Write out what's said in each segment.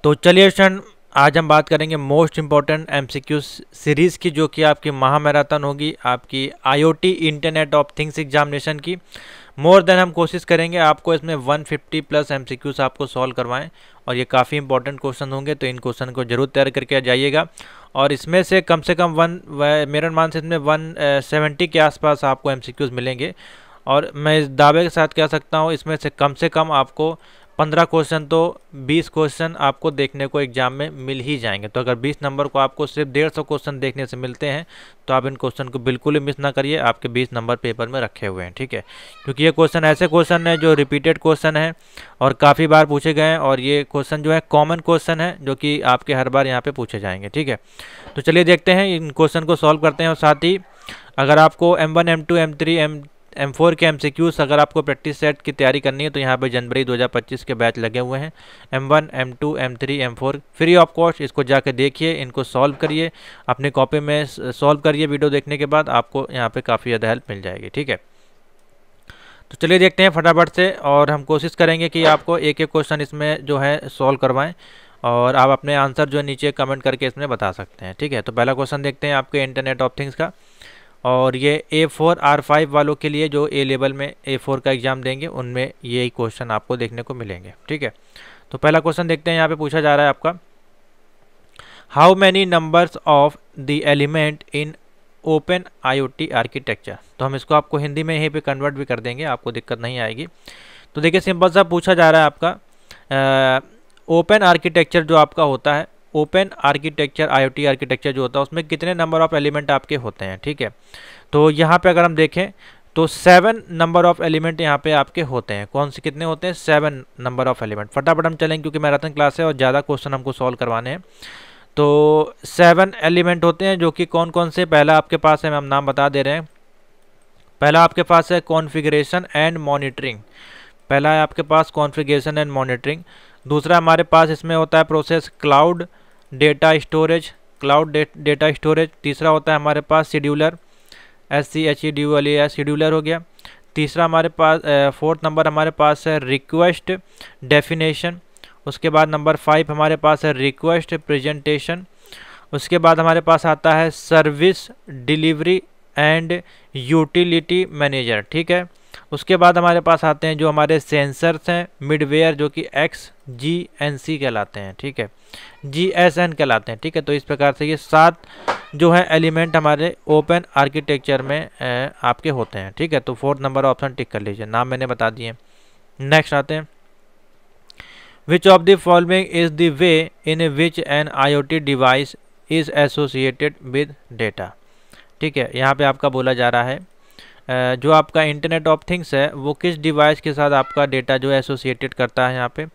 तो चलिए स्टूडेंट, आज हम बात करेंगे मोस्ट इम्पॉर्टेंट एमसीक्यू सीरीज़ की, जो कि आपकी महामैराथन होगी आपकी IOT internet of things examination की। मोर देन हम कोशिश करेंगे आपको इसमें 150 प्लस एमसीक्यूज आपको सॉल्व करवाएं, और ये काफ़ी इंपॉर्टेंट क्वेश्चन होंगे, तो इन क्वेश्चन को जरूर तैयार करके जाइएगा। और इसमें से कम मेरे अनुमान से इसमें 170 के आसपास आपको एमसीक्यूज मिलेंगे। और मैं इस दावे के साथ कह सकता हूँ इसमें से कम आपको 15 क्वेश्चन तो 20 क्वेश्चन आपको देखने को एग्जाम में मिल ही जाएंगे। तो अगर 20 नंबर को आपको सिर्फ 150 क्वेश्चन देखने से मिलते हैं तो आप इन क्वेश्चन को बिल्कुल ही मिस ना करिए, आपके 20 नंबर पेपर में रखे हुए हैं, ठीक है। क्योंकि ये क्वेश्चन ऐसे क्वेश्चन है जो रिपीटेड क्वेश्चन है और काफ़ी बार पूछे गए हैं, और ये क्वेश्चन जो है कॉमन क्वेश्चन है जो कि आपके हर बार यहाँ पे पूछे जाएंगे, ठीक है। तो चलिए देखते हैं इन क्वेश्चन को सॉल्व करते हैं। और साथ ही अगर आपको M1 M2 M3 M4 के एमसीक्यूज अगर आपको प्रैक्टिस सेट की तैयारी करनी है तो यहाँ पे जनवरी 2025 के बैच लगे हुए हैं। M1 M2 M3 M4 free of cost, इसको जाके देखिए, इनको सॉल्व करिए, अपने कॉपी में सॉल्व करिए। वीडियो देखने के बाद आपको यहाँ पे काफ़ी ज़्यादा हेल्प मिल जाएगी, ठीक है। तो चलिए देखते हैं फटाफट से, और हम कोशिश करेंगे कि आपको एक एक क्वेश्चन इसमें जो है सॉल्व करवाएं, और आप अपने आंसर जो है नीचे कमेंट करके इसमें बता सकते हैं, ठीक है। तो पहला क्वेश्चन देखते हैं आपके इंटरनेट ऑफ थिंग्स का, और ये A4 R5 वालों के लिए जो A लेवल में A4 का एग्जाम देंगे उनमें यही क्वेश्चन आपको देखने को मिलेंगे, ठीक है। तो पहला क्वेश्चन देखते हैं, यहाँ पे पूछा जा रहा है आपका, how many numbers of the element in open IoT architecture. तो हम इसको आपको हिंदी में यहीं पे कन्वर्ट भी कर देंगे, आपको दिक्कत नहीं आएगी। तो देखिए सिंपल सा पूछा जा रहा है आपका, ओपन आर्किटेक्चर जो आपका होता है, ओपन आर्किटेक्चर IoT आर्किटेक्चर जो होता है उसमें कितने नंबर ऑफ एलिमेंट आपके होते हैं, ठीक है। तो यहाँ पे अगर हम देखें तो 7 नंबर ऑफ एलिमेंट यहाँ पे आपके होते हैं। कौन से कितने होते हैं? 7 नंबर ऑफ एलिमेंट। फटाफट हम चलेंगे क्योंकि मैराथन क्लास है और ज़्यादा क्वेश्चन हमको सॉल्व करवाने हैं। तो 7 एलिमेंट होते हैं, जो कि कौन कौन से, पहला आपके पास है, हम नाम बता दे रहे हैं। पहला आपके पास है कॉन्फ़िगरेशन एंड मॉनिटरिंग, पहला है आपके पास कॉन्फ़िगरेशन एंड मॉनिटरिंग। दूसरा हमारे पास इसमें होता है process cloud data storage, data storage. तीसरा होता है हमारे पास शेड्यूलर, SCHEDULER, शेड्यूलर हो गया। तीसरा हमारे पास, फोर्थ नंबर हमारे पास है रिक्वेस्ट डेफिनेशन। उसके बाद नंबर 5 हमारे पास है रिक्वेस्ट प्रेजेंटेशन। उसके बाद हमारे पास आता है service delivery and utility manager, ठीक है। उसके बाद हमारे पास आते हैं जो हमारे सेंसर्स हैं मिडवेयर, जो कि XGNC कहलाते हैं, ठीक है, GSN कहलाते हैं, ठीक है। तो इस प्रकार से ये 7 जो है एलिमेंट हमारे ओपन आर्किटेक्चर में आपके होते हैं, ठीक है। तो फोर्थ नंबर ऑप्शन टिक कर लीजिए, नाम मैंने बता दिए। नेक्स्ट आते हैं, which of the following is the way in which N IoT device is associated with data, ठीक है। यहाँ पे आपका बोला जा रहा है जो आपका इंटरनेट ऑफ थिंग्स है वो किस डिवाइस के साथ आपका डेटा जो है एसोसिएटेड करता है, यहाँ पे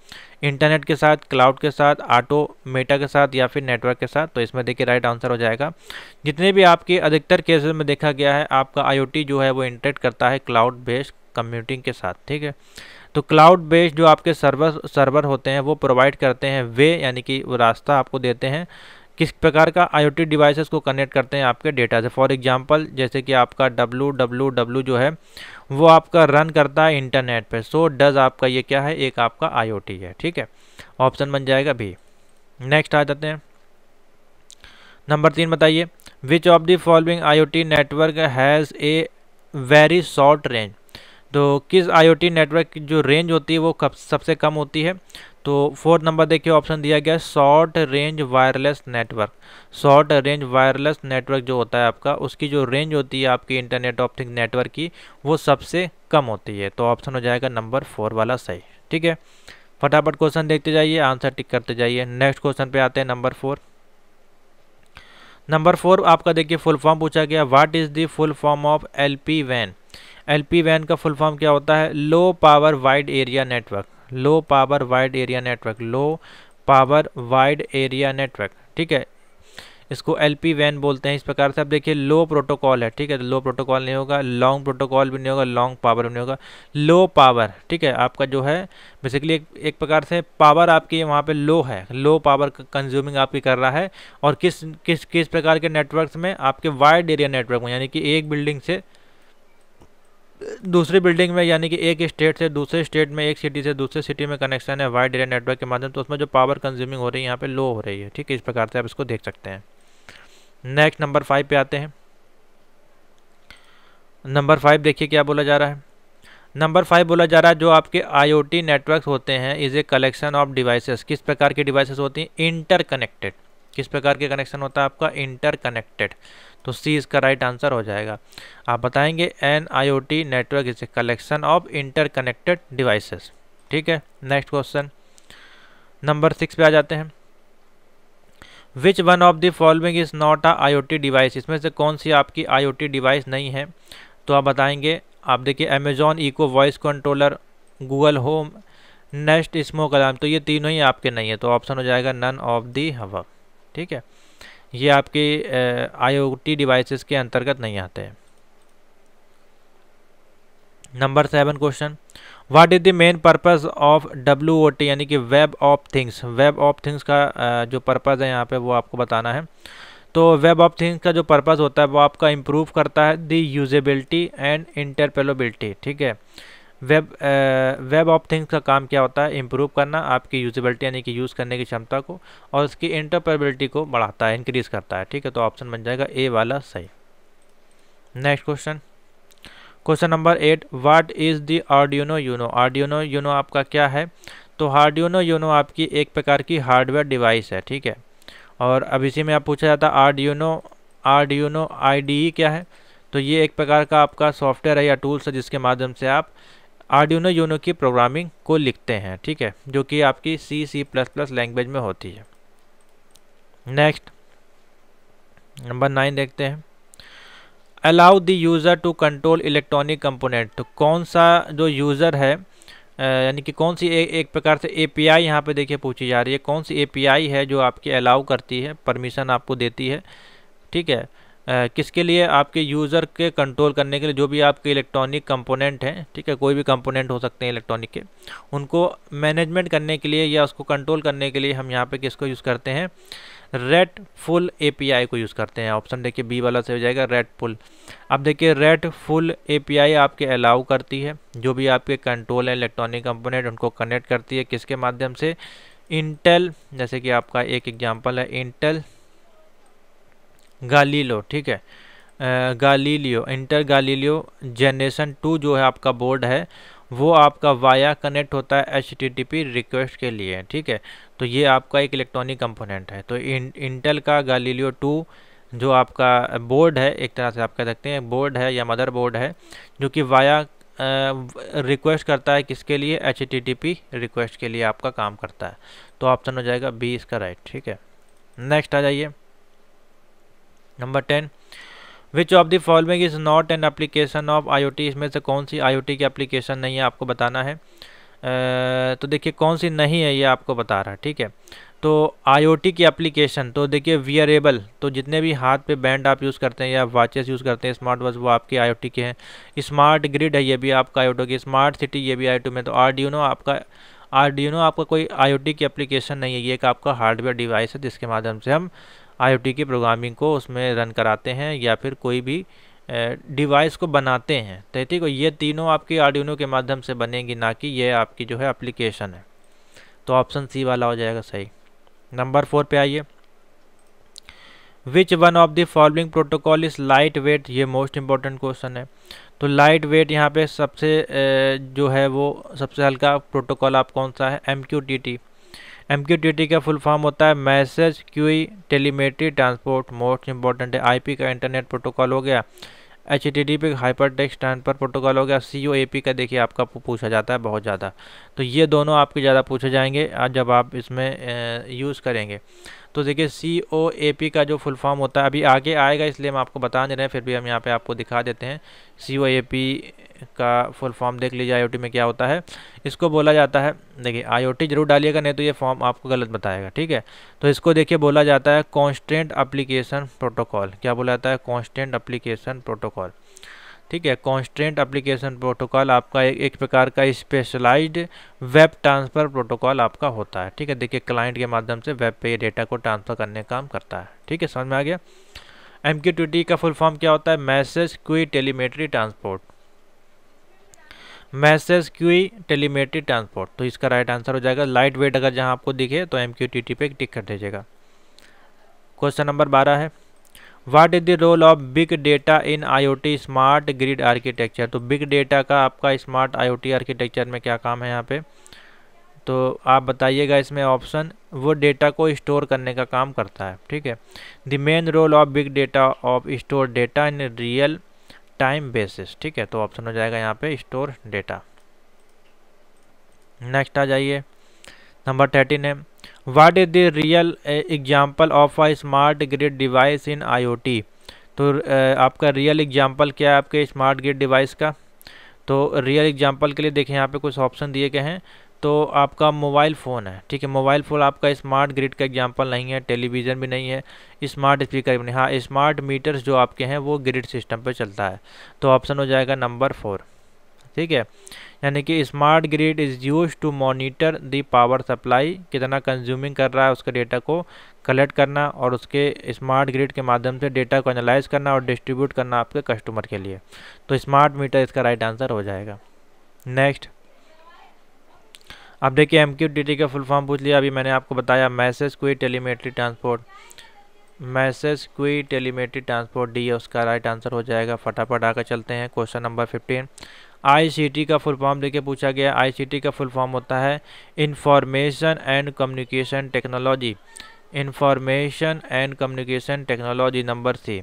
इंटरनेट के साथ, क्लाउड के साथ, ऑटोमेटा के साथ, या फिर नेटवर्क के साथ। तो इसमें देखिए राइट आंसर हो जाएगा, जितने भी आपके अधिकतर केसेस में देखा गया है आपका IoT जो है वो इंटरेक्ट करता है क्लाउड बेस्ड कंप्यूटिंग के साथ, ठीक है। तो क्लाउड बेस्ड जो आपके सर्वर होते हैं वो प्रोवाइड करते हैं वे, यानी कि वो रास्ता आपको देते हैं किस प्रकार का IoT डिवाइसेस को कनेक्ट करते हैं आपके डेटा से। फॉर एग्जांपल जैसे कि आपका www जो है वो आपका रन करता है इंटरनेट पे, सो डज आपका ये क्या है, एक आपका IoT है, ठीक है। ऑप्शन बन जाएगा बी। नेक्स्ट आ जाते हैं, नंबर 3 बताइए, विच of the following IoT network has a very short range. तो किस IoT नेटवर्क की जो रेंज होती है वो सबसे कम होती है? तो फोर्थ नंबर देखिए ऑप्शन दिया गया short range wireless network. Short range wireless network जो होता है आपका, उसकी जो रेंज होती है आपकी इंटरनेट ऑफ थिंग्स नेटवर्क की वो सबसे कम होती है। तो ऑप्शन हो जाएगा नंबर 4 वाला सही, ठीक है। फटाफट क्वेश्चन देखते जाइए, आंसर टिक करते जाइए। नेक्स्ट क्वेश्चन पे आते हैं, नंबर 4। नंबर 4 आपका देखिए फुल फॉर्म पूछा गया, what is the full form of LPWAN। LPWAN का फुल फॉर्म क्या होता है? Low power wide area network, low power wide area network, low power wide area network, ठीक है। इसको LPWAN बोलते हैं इस प्रकार से। अब देखिए लो प्रोटोकॉल है, ठीक है, तो लो प्रोटोकॉल नहीं होगा, लॉन्ग प्रोटोकॉल भी नहीं होगा, लॉन्ग पावर भी नहीं होगा, लो पावर, ठीक है। आपका जो है बेसिकली एक प्रकार से पावर आपकी वहाँ पे लो है, लो पावर कंज्यूमिंग आपकी कर रहा है। और किस किस किस प्रकार के नेटवर्क्स में? आपके वाइड एरिया नेटवर्क में, यानी कि एक बिल्डिंग से दूसरी बिल्डिंग में, यानी कि एक स्टेट से दूसरे स्टेट में, एक सिटी से दूसरे सिटी में कनेक्शन है वाइड एरिया नेटवर्क के माध्यम, तो उसमें जो पावर कंज्यूमिंग हो रही है यहाँ पे लो हो रही है। ठीक है, इस प्रकार से आप इसको देख सकते हैं। नेक्स्ट नंबर 5 पे आते हैं। नंबर 5 देखिए क्या बोला जा रहा है। नंबर 5 बोला जा रहा है जो आपके IoT नेटवर्क्स होते हैं is a collection of devices. किस प्रकार के डिवाइसेस होती हैं? इंटरकनेक्टेड। किस प्रकार के कनेक्शन होता है आपका? इंटरकनेक्टेड। तो सी इसका राइट आंसर हो जाएगा। आप बताएंगे an IoT network is a collection of interconnected devices. ठीक है, नेक्स्ट क्वेश्चन नंबर 6 पे आ जाते हैं। Which one of the following is not a IoT device. इसमें से कौन सी आपकी IoT डिवाइस नहीं है? तो आप बताएंगे, आप देखिए Amazon Echo voice controller, Google Home, Nest smoke alarm, तो ये तीनों ही आपके नहीं है, तो ऑप्शन हो जाएगा नन ऑफ दी हवा। ठीक है, ये आपके IoT डिवाइसेस के अंतर्गत नहीं आते हैं। Number 7 question, what is the main purpose of WOT यानी कि web of things. Web of things का जो पर्पस है यहाँ पे वो आपको बताना है। तो वेब ऑफ थिंग्स का जो पर्पस होता है वो आपका इम्प्रूव करता है दी यूजेबिलिटी एंड इंटरपेलेबिलिटी। ठीक है, वेब ऑफ थिंग्स का काम क्या होता है? इम्प्रूव करना आपकी यूजेबिलिटी यानी कि यूज़ करने की क्षमता को, और उसकी इंटरपेलेबिलिटी को बढ़ाता है, इंक्रीज करता है। ठीक है, तो ऑप्शन बन जाएगा ए वाला सही। Next question, question number 8, what is the Arduino Uno. Arduino Uno आपका क्या है? तो आर्डिनो यूनो आपकी एक प्रकार की हार्डवेयर डिवाइस है। ठीक है, और अब इसी में आप पूछा जाता है आर्डिनो IDE क्या है? तो ये एक प्रकार का आपका सॉफ्टवेयर है या टूल्स है जिसके माध्यम से आप आर्डिनो यूनो की प्रोग्रामिंग को लिखते हैं। ठीक है, जो कि आपकी C++ लैंग्वेज में होती है। नेक्स्ट नंबर 9 देखते हैं। Allow the user to control electronic component. तो कौन सा जो यूज़र है, यानी कि कौन सी एक प्रकार से API यहाँ पे देखिए पूछी जा रही है, कौन सी API है जो आपकी अलाउ करती है, परमिशन आपको देती है। ठीक है, किसके लिए? आपके यूज़र के कंट्रोल करने के लिए, जो भी आपके इलेक्ट्रॉनिक कंपोनेंट हैं। ठीक है, कोई भी कंपोनेंट हो सकते हैं इलेक्ट्रॉनिक के, उनको मैनेजमेंट करने के लिए या उसको कंट्रोल करने के लिए हम यहाँ पे किसको यूज़ करते हैं? रेटफुल API को यूज़ करते हैं। ऑप्शन देखिए बी वाला से हो जाएगा रेटफुल। अब देखिए रेटफुल API आपके अलाउ करती है जो भी आपके कंट्रोल है इलेक्ट्रॉनिक कंपोनेंट, उनको कनेक्ट करती है किसके माध्यम से? इंटेल, जैसे कि आपका एक एग्जांपल है इंटेल गालीलो। ठीक है, इंटेल गालीलियो जनरेशन 2 जो है आपका बोर्ड है, वो आपका वाया कनेक्ट होता है HTTP रिक्वेस्ट के लिए। ठीक है, तो ये आपका एक इलेक्ट्रॉनिक कंपोनेंट है। तो इंटेल का गालीलियो 2 जो आपका बोर्ड है, एक तरह से आप कह सकते हैं बोर्ड है या मदर बोर्ड है, जो कि वाया रिक्वेस्ट करता है किसके लिए? HTTP रिक्वेस्ट के लिए आपका काम करता है। तो ऑप्शन हो जाएगा बी इसका राइट। ठीक है, नेक्स्ट आ जाइए number 10, which of the following is not an application of IoT। इसमें से कौन सी IoT की एप्लीकेशन नहीं है आपको बताना है। तो देखिए कौन सी नहीं है ये आपको बता रहा है। ठीक है, तो IoT की एप्लीकेशन, तो देखिए वियरेबल, तो जितने भी हाथ पे बैंड आप यूज़ करते हैं या वॉचेस यूज़ करते हैं स्मार्ट वॉच, वो आपके IoT के हैं। स्मार्ट ग्रिड है, ये भी आपका IoT की। स्मार्ट सिटी, ये भी IoT में। तो आर्डिनो आपका कोई IoT की एप्लीकेशन नहीं है, ये एक आपका हार्डवेयर डिवाइस है जिसके माध्यम से हम IoT की प्रोग्रामिंग को उसमें रन कराते हैं या फिर कोई भी डिवाइस को बनाते हैं। तो ठीक है, ये तीनों आपकी आर्डिनो के माध्यम से बनेंगी, ना कि ये आपकी जो है एप्लीकेशन है। तो ऑप्शन सी वाला हो जाएगा सही। नंबर 4 पे आइए। Which one of the following protocol is light weight. ये मोस्ट इंपॉर्टेंट क्वेश्चन है। तो लाइट वेट यहाँ पे सबसे जो है वो सबसे हल्का प्रोटोकॉल आप कौन सा है? MQTT। MQTT का फुल फॉर्म होता है message QE telemetry transport. Most important है। IP का इंटरनेट प्रोटोकॉल हो गया। HTTP hyper text transfer protocol हो गया। COAP का देखिए आपका पूछा जाता है बहुत ज़्यादा, तो ये दोनों आपके ज़्यादा पूछे जाएंगे जब आप इसमें यूज़ करेंगे। तो देखिए COAP का जो फुल फॉर्म होता है अभी आगे आएगा, इसलिए हम आपको बता नहीं रहे हैं, फिर भी हम यहाँ पे आपको दिखा देते हैं। COAP का फुल फॉर्म देख लीजिए IoT में क्या होता है। इसको बोला जाता है, देखिए IoT जरूर डालिएगा, नहीं तो ये फॉर्म आपको गलत बताएगा। ठीक है, तो इसको देखिए बोला जाता है कॉन्स्टेंट एप्लीकेशन प्रोटोकॉल। क्या बोला जाता है? Constant application protocol. ठीक है, कॉन्स्टेंट एप्लीकेशन प्रोटोकॉल आपका एक प्रकार का स्पेशलाइज्ड वेब ट्रांसफ़र प्रोटोकॉल आपका होता है। ठीक है, देखिए क्लाइंट के माध्यम से वेब पे ये डेटा को ट्रांसफ़र करने का काम करता है। ठीक है, समझ में आ गया। MQTT का फुल फॉर्म क्या होता है? Message QE telemetry transport. Message QE telemetry transport, तो इसका राइट आंसर हो जाएगा लाइट वेट। अगर जहां आपको दिखे तो MQTT पे टिक कर दीजिएगा। क्वेश्चन नंबर 12 है, what is the role of big data in IoT smart grid architecture. तो बिग डेटा का आपका स्मार्ट IoT आर्किटेक्चर में क्या काम है यहाँ पे, तो आप बताइएगा इसमें ऑप्शन। वो डेटा को स्टोर करने का काम करता है, ठीक है। The main role of big data of store data in real time basis, ठीक है। तो ऑप्शन हो जाएगा यहाँ पे स्टोर डेटा। नेक्स्ट आ जाइए, नंबर 13 है, what is the real example of a smart grid device in IoT। तो आपका रियल एग्जाम्पल क्या है आपके स्मार्ट ग्रिड डिवाइस का। तो रियल एग्जाम्पल के लिए देखें यहाँ पे कुछ ऑप्शन दिए गए हैं। तो आपका मोबाइल फ़ोन है, ठीक है। मोबाइल फ़ोन आपका स्मार्ट ग्रिड का एग्जाम्पल नहीं है, टेलीविज़न भी नहीं है, स्मार्ट स्पीकर भी नहीं। हाँ, स्मार्ट मीटर्स जो आपके हैं वो ग्रिड सिस्टम पे चलता है। तो ऑप्शन हो जाएगा नंबर 4, ठीक है। यानी कि smart grid is use to monitor the power supply, कितना कंज्यूमिंग कर रहा है उसके डेटा को कलेक्ट करना और उसके स्मार्ट ग्रिड के माध्यम से डेटा को एनालाइज करना और डिस्ट्रीब्यूट करना आपके कस्टमर के लिए। तो स्मार्ट मीटर इसका राइट आंसर हो जाएगा। नेक्स्ट, अब देखिए MQTT का फुल फॉर्म पूछ लिया। अभी मैंने आपको बताया message QE telemetry transport, message QE telemetry transport D है उसका राइट आंसर हो जाएगा। फटाफट आकर चलते हैं क्वेश्चन नंबर 15। ICT का फुल फॉर्म देखिए पूछा गया। ICT का फुल फॉर्म होता है information and communication technology, information and communication technology. Number C,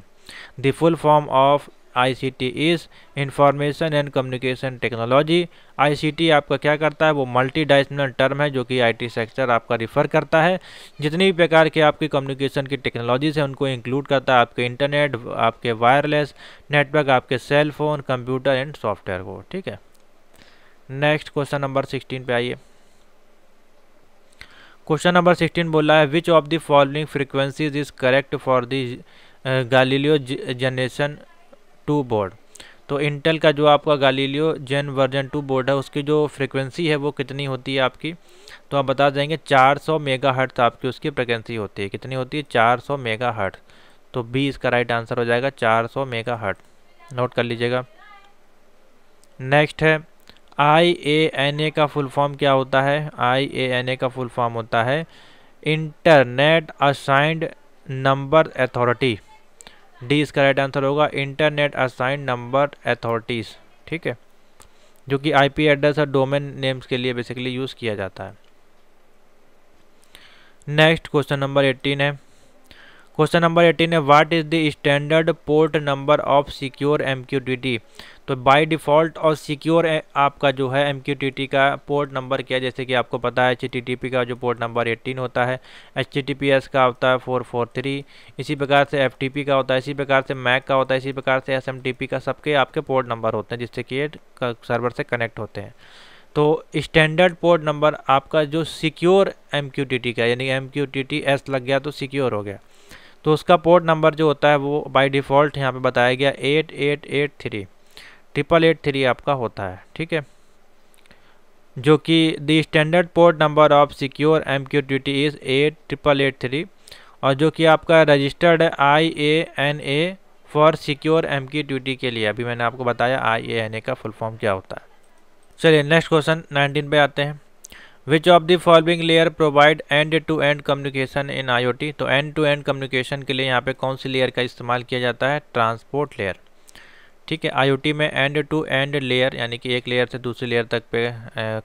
the full form of ICT is information and communication technology. ICT आपका क्या करता है, वो मल्टी डायमेंशनल टर्म है जो कि IT सेक्टर आपका रिफर करता है। जितनी भी प्रकार के आपकी कम्युनिकेशन की टेक्नोलॉजीज है उनको इंक्लूड करता है, आपके इंटरनेट, आपके वायरलेस नेटवर्क, आपके cell phone, computer and software को, ठीक है। नेक्स्ट क्वेश्चन नंबर 16 पे आइए। क्वेश्चन नंबर 16 बोल रहा है, which of the following frequencies is correct for the Galileo generation 2 board. तो इंटेल का जो आपका गैलीलियो जेन वर्जन 2 बोर्ड है उसकी जो फ्रीक्वेंसी है वो कितनी होती है आपकी, तो आप बता देंगे 400 मेगाहर्ट्ज़ आपकी उसकी फ्रीक्वेंसी होती है। कितनी होती है, 400 मेगाहर्ट्ज़। तो बी इसका राइट आंसर हो जाएगा 400 मेगाहर्ट्ज़, नोट कर लीजिएगा। नेक्स्ट है, IANA का फुल फॉर्म क्या होता है। IANA का फुल फॉर्म होता है internet assigned number authority. D इसका राइट आंसर होगा इंटरनेट असाइंड नंबर अथॉरिटीज़, ठीक है, जो कि IP एड्रेस और डोमेन नेम्स के लिए बेसिकली यूज़ किया जाता है। नेक्स्ट क्वेश्चन नंबर 18 है। क्वेश्चन नंबर 18 है, what is the standard port number of secure MQTT। तो बाय डिफ़ॉल्ट और सिक्योर आपका जो है MQTT का पोर्ट नंबर क्या है, जैसे कि आपको पता है HTTP का जो पोर्ट नंबर 18 होता है, HTTPS का होता है 443, इसी प्रकार से FTP का होता है, इसी प्रकार से MAC का होता है, इसी प्रकार से SMTP का, सबके आपके पोर्ट नंबर होते हैं जिससे कि ये सर्वर से कनेक्ट होते हैं। तो स्टैंडर्ड पोर्ट नंबर आपका जो सिक्योर MQTT का, यानी MQTT S लग गया तो सिक्योर हो गया, तो उसका पोर्ट नंबर जो होता है वो बाय डिफ़ॉल्ट यहाँ पे बताया गया 8883 आपका होता है, ठीक है, जो कि the standard port number of secure MQTT is 8883, और जो कि आपका रजिस्टर्ड है IANA फॉर सिक्योर MQTT के लिए। अभी मैंने आपको बताया IANA का फुल फॉर्म क्या होता है। चलिए नेक्स्ट क्वेश्चन 19 पे आते हैं। Which of the following layer provide end to end communication in IoT। तो एंड टू एंड कम्युनिकेशन के लिए यहाँ पे कौन सी लेयर का इस्तेमाल किया जाता है, ट्रांसपोर्ट लेयर, ठीक है। IoT में एंड टू एंड लेयर यानी कि एक लेयर से दूसरी लेयर तक पे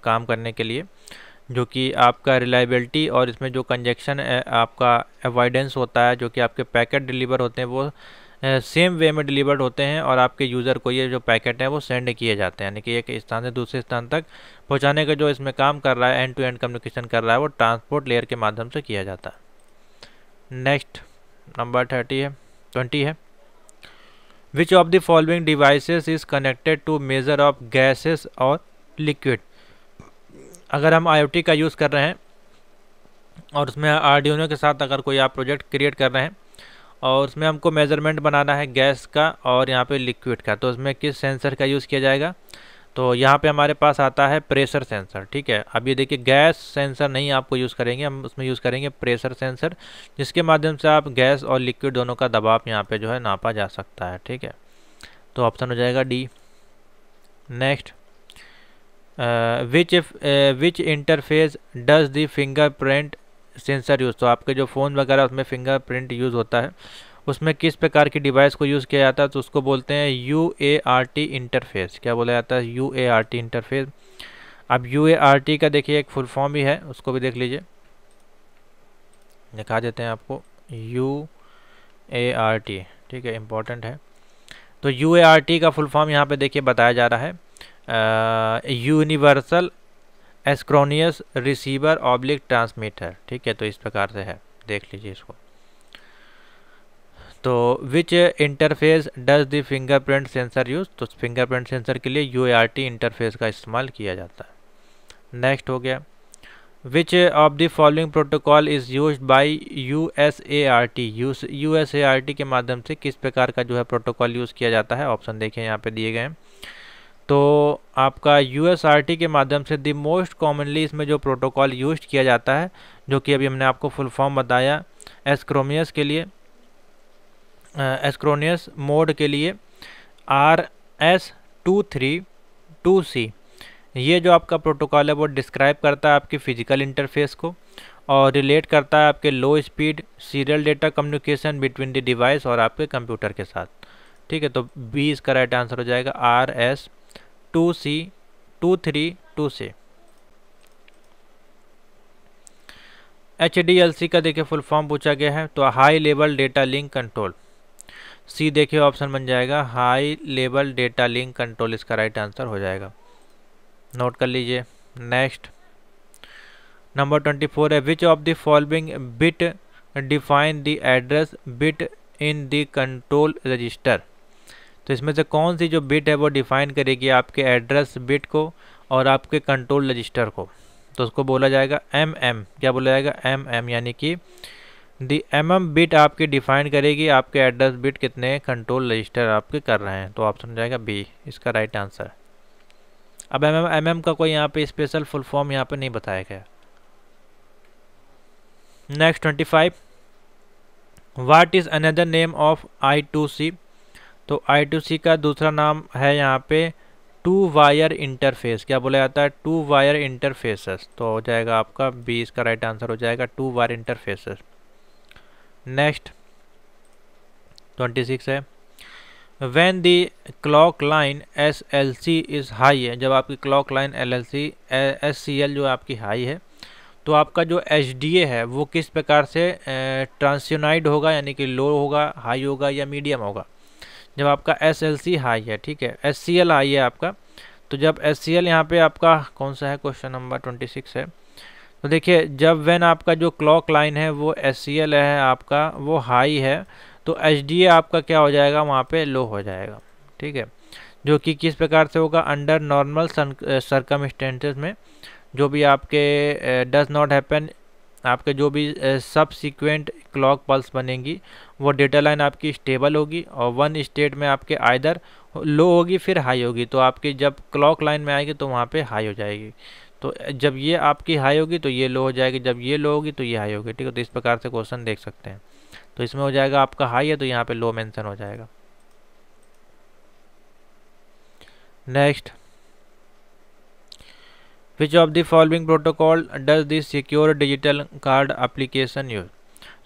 काम करने के लिए, जो कि आपका रिलायबिलिटी और इसमें जो कंजेक्शन आपका अवॉइडेंस होता है, जो कि आपके पैकेट डिलीवर होते हैं वो सेम वे में डिलीवर्ड होते हैं और आपके यूज़र को ये जो पैकेट है वो सेंड किए जाते हैं, यानी कि एक स्थान से दूसरे स्थान तक पहुंचाने का जो इसमें काम कर रहा है, एंड टू एंड कम्युनिकेशन कर रहा है, वो ट्रांसपोर्ट लेयर के माध्यम से किया जाता है। नेक्स्ट नंबर 20 है, which of the following devices is connected to measure of gases और लिक्विड। अगर हम IoT का यूज़ कर रहे हैं और उसमें आर्डिनो के साथ अगर कोई आप प्रोजेक्ट क्रिएट कर रहे हैं और उसमें हमको मेजरमेंट बनाना है गैस का और यहाँ पे लिक्विड का, तो उसमें किस सेंसर का यूज़ किया जाएगा, तो यहाँ पे हमारे पास आता है प्रेशर सेंसर, ठीक है। अब ये देखिए गैस सेंसर नहीं आपको यूज़ करेंगे, हम उसमें यूज़ करेंगे प्रेशर सेंसर, जिसके माध्यम से आप गैस और लिक्विड दोनों का दबाव यहाँ पे जो है नापा जा सकता है, ठीक है। तो ऑप्शन हो जाएगा D. Next, which interface does the fingerprint sensor use. तो आपके जो फ़ोन वगैरह उसमें फिंगरप्रिंट यूज़ होता है, उसमें किस प्रकार की डिवाइस को यूज़ किया जाता है, तो उसको बोलते हैं UART इंटरफेस। क्या बोला जाता है? UART interface. अब UART का देखिए एक फुल फॉर्म भी है, उसको भी देख लीजिए, दिखा देते हैं आपको। UART, ठीक है, इम्पोर्टेंट है। तो UART का फुल फॉर्म यहाँ पे देखिए बताया जा रहा है, यूनिवर्सल एस्क्रोनियस रिसीवर ऑब्लिक ट्रांसमीटर। ठीक है, तो इस प्रकार से है, देख लीजिए इसको। तो which interface does the fingerprint sensor use. तो फिंगरप्रिंट सेंसर के लिए UART इंटरफेस का इस्तेमाल किया जाता है। नेक्स्ट हो गया, विच of the following protocol is use by USART। USART के माध्यम से किस प्रकार का जो है प्रोटोकॉल यूज़ किया जाता है, ऑप्शन देखिए यहाँ पे दिए गए हैं। तो आपका USART के माध्यम से द मोस्ट कॉमनली इसमें जो प्रोटोकॉल यूज किया जाता है, जो कि अभी हमने आपको फुल फॉर्म बताया, एस्क्रोनियस के लिए, एस्क्रोनियस मोड के लिए RS232C। ये जो आपका प्रोटोकॉल है वो डिस्क्राइब करता है आपकी फ़िज़िकल इंटरफेस को और रिलेट करता है आपके लो speed serial data communication between the device और आपके कंप्यूटर के साथ। ठीक है, तो बी इसका राइट आंसर हो जाएगा, RS232C। HDLC का देखिए फुल फॉर्म पूछा गया है, तो high level data link control. C देखिए ऑप्शन बन जाएगा, high level data link control इसका राइट आंसर हो जाएगा, नोट कर लीजिए। नेक्स्ट नंबर 24 है, which of the following bit define the address bit in the control register. तो इसमें से कौन सी जो बिट है वो डिफाइन करेगी आपके एड्रेस बिट को और आपके कंट्रोल रजिस्टर को। तो उसको बोला जाएगा MM। क्या बोला जाएगा? MM, यानी कि दी MM बिट आपकी डिफाइन करेगी आपके एड्रेस बिट कितने कंट्रोल रजिस्टर आपके कर रहे हैं। तो ऑप्शन हो जाएगा बी इसका राइट आंसर। अब MM का कोई यहाँ पे स्पेशल फुल फॉर्म यहाँ पे नहीं बताया गया। Next 25, what is another name of I2C। तो I2C का दूसरा नाम है यहाँ पे टू वायर इंटरफेस। क्या बोला जाता है? Two wire interfaces. तो हो जाएगा आपका बी इसका राइट आंसर हो जाएगा, टू वायर इंटरफेसेस। नेक्स्ट 26 है, when the clock line SLC is high है। जब आपकी क्लॉक लाइन SCL जो आपकी हाई है, तो आपका जो HDA है वो किस प्रकार से ट्रांसयूनाइड होगा, यानी कि लो होगा, हाई होगा या मीडियम होगा। जब आपका SLC हाई है, ठीक है, SCL हाई है आपका, तो जब SCL यहाँ पे आपका कौन सा है, क्वेश्चन नंबर 26 है। तो देखिए जब व्हेन आपका जो क्लॉक लाइन है वो SCL है आपका, वो हाई है, तो HDA आपका क्या हो जाएगा, वहाँ पे लो हो जाएगा। ठीक है, जो कि किस प्रकार से होगा, अंडर नॉर्मल सर्कमस्टेंसेस में जो भी आपके डज नॉट हैपन, आपके जो भी सब सीक्वेंट क्लॉक पल्स बनेंगी वो डेटा लाइन आपकी स्टेबल होगी और वन स्टेट में आपके आइदर लो होगी फिर हाई होगी। तो आपकी जब क्लॉक लाइन में आएगी तो वहाँ पे हाई हो जाएगी। तो जब ये आपकी हाई होगी तो ये लो हो जाएगी, जब ये लो होगी तो ये हाई होगी। ठीक है, तो इस प्रकार से क्वेश्चन देख सकते हैं। तो इसमें हो जाएगा आपका हाई है तो यहाँ पे लो मेंशन हो जाएगा। Next, which of the following protocol does the secure digital card application use.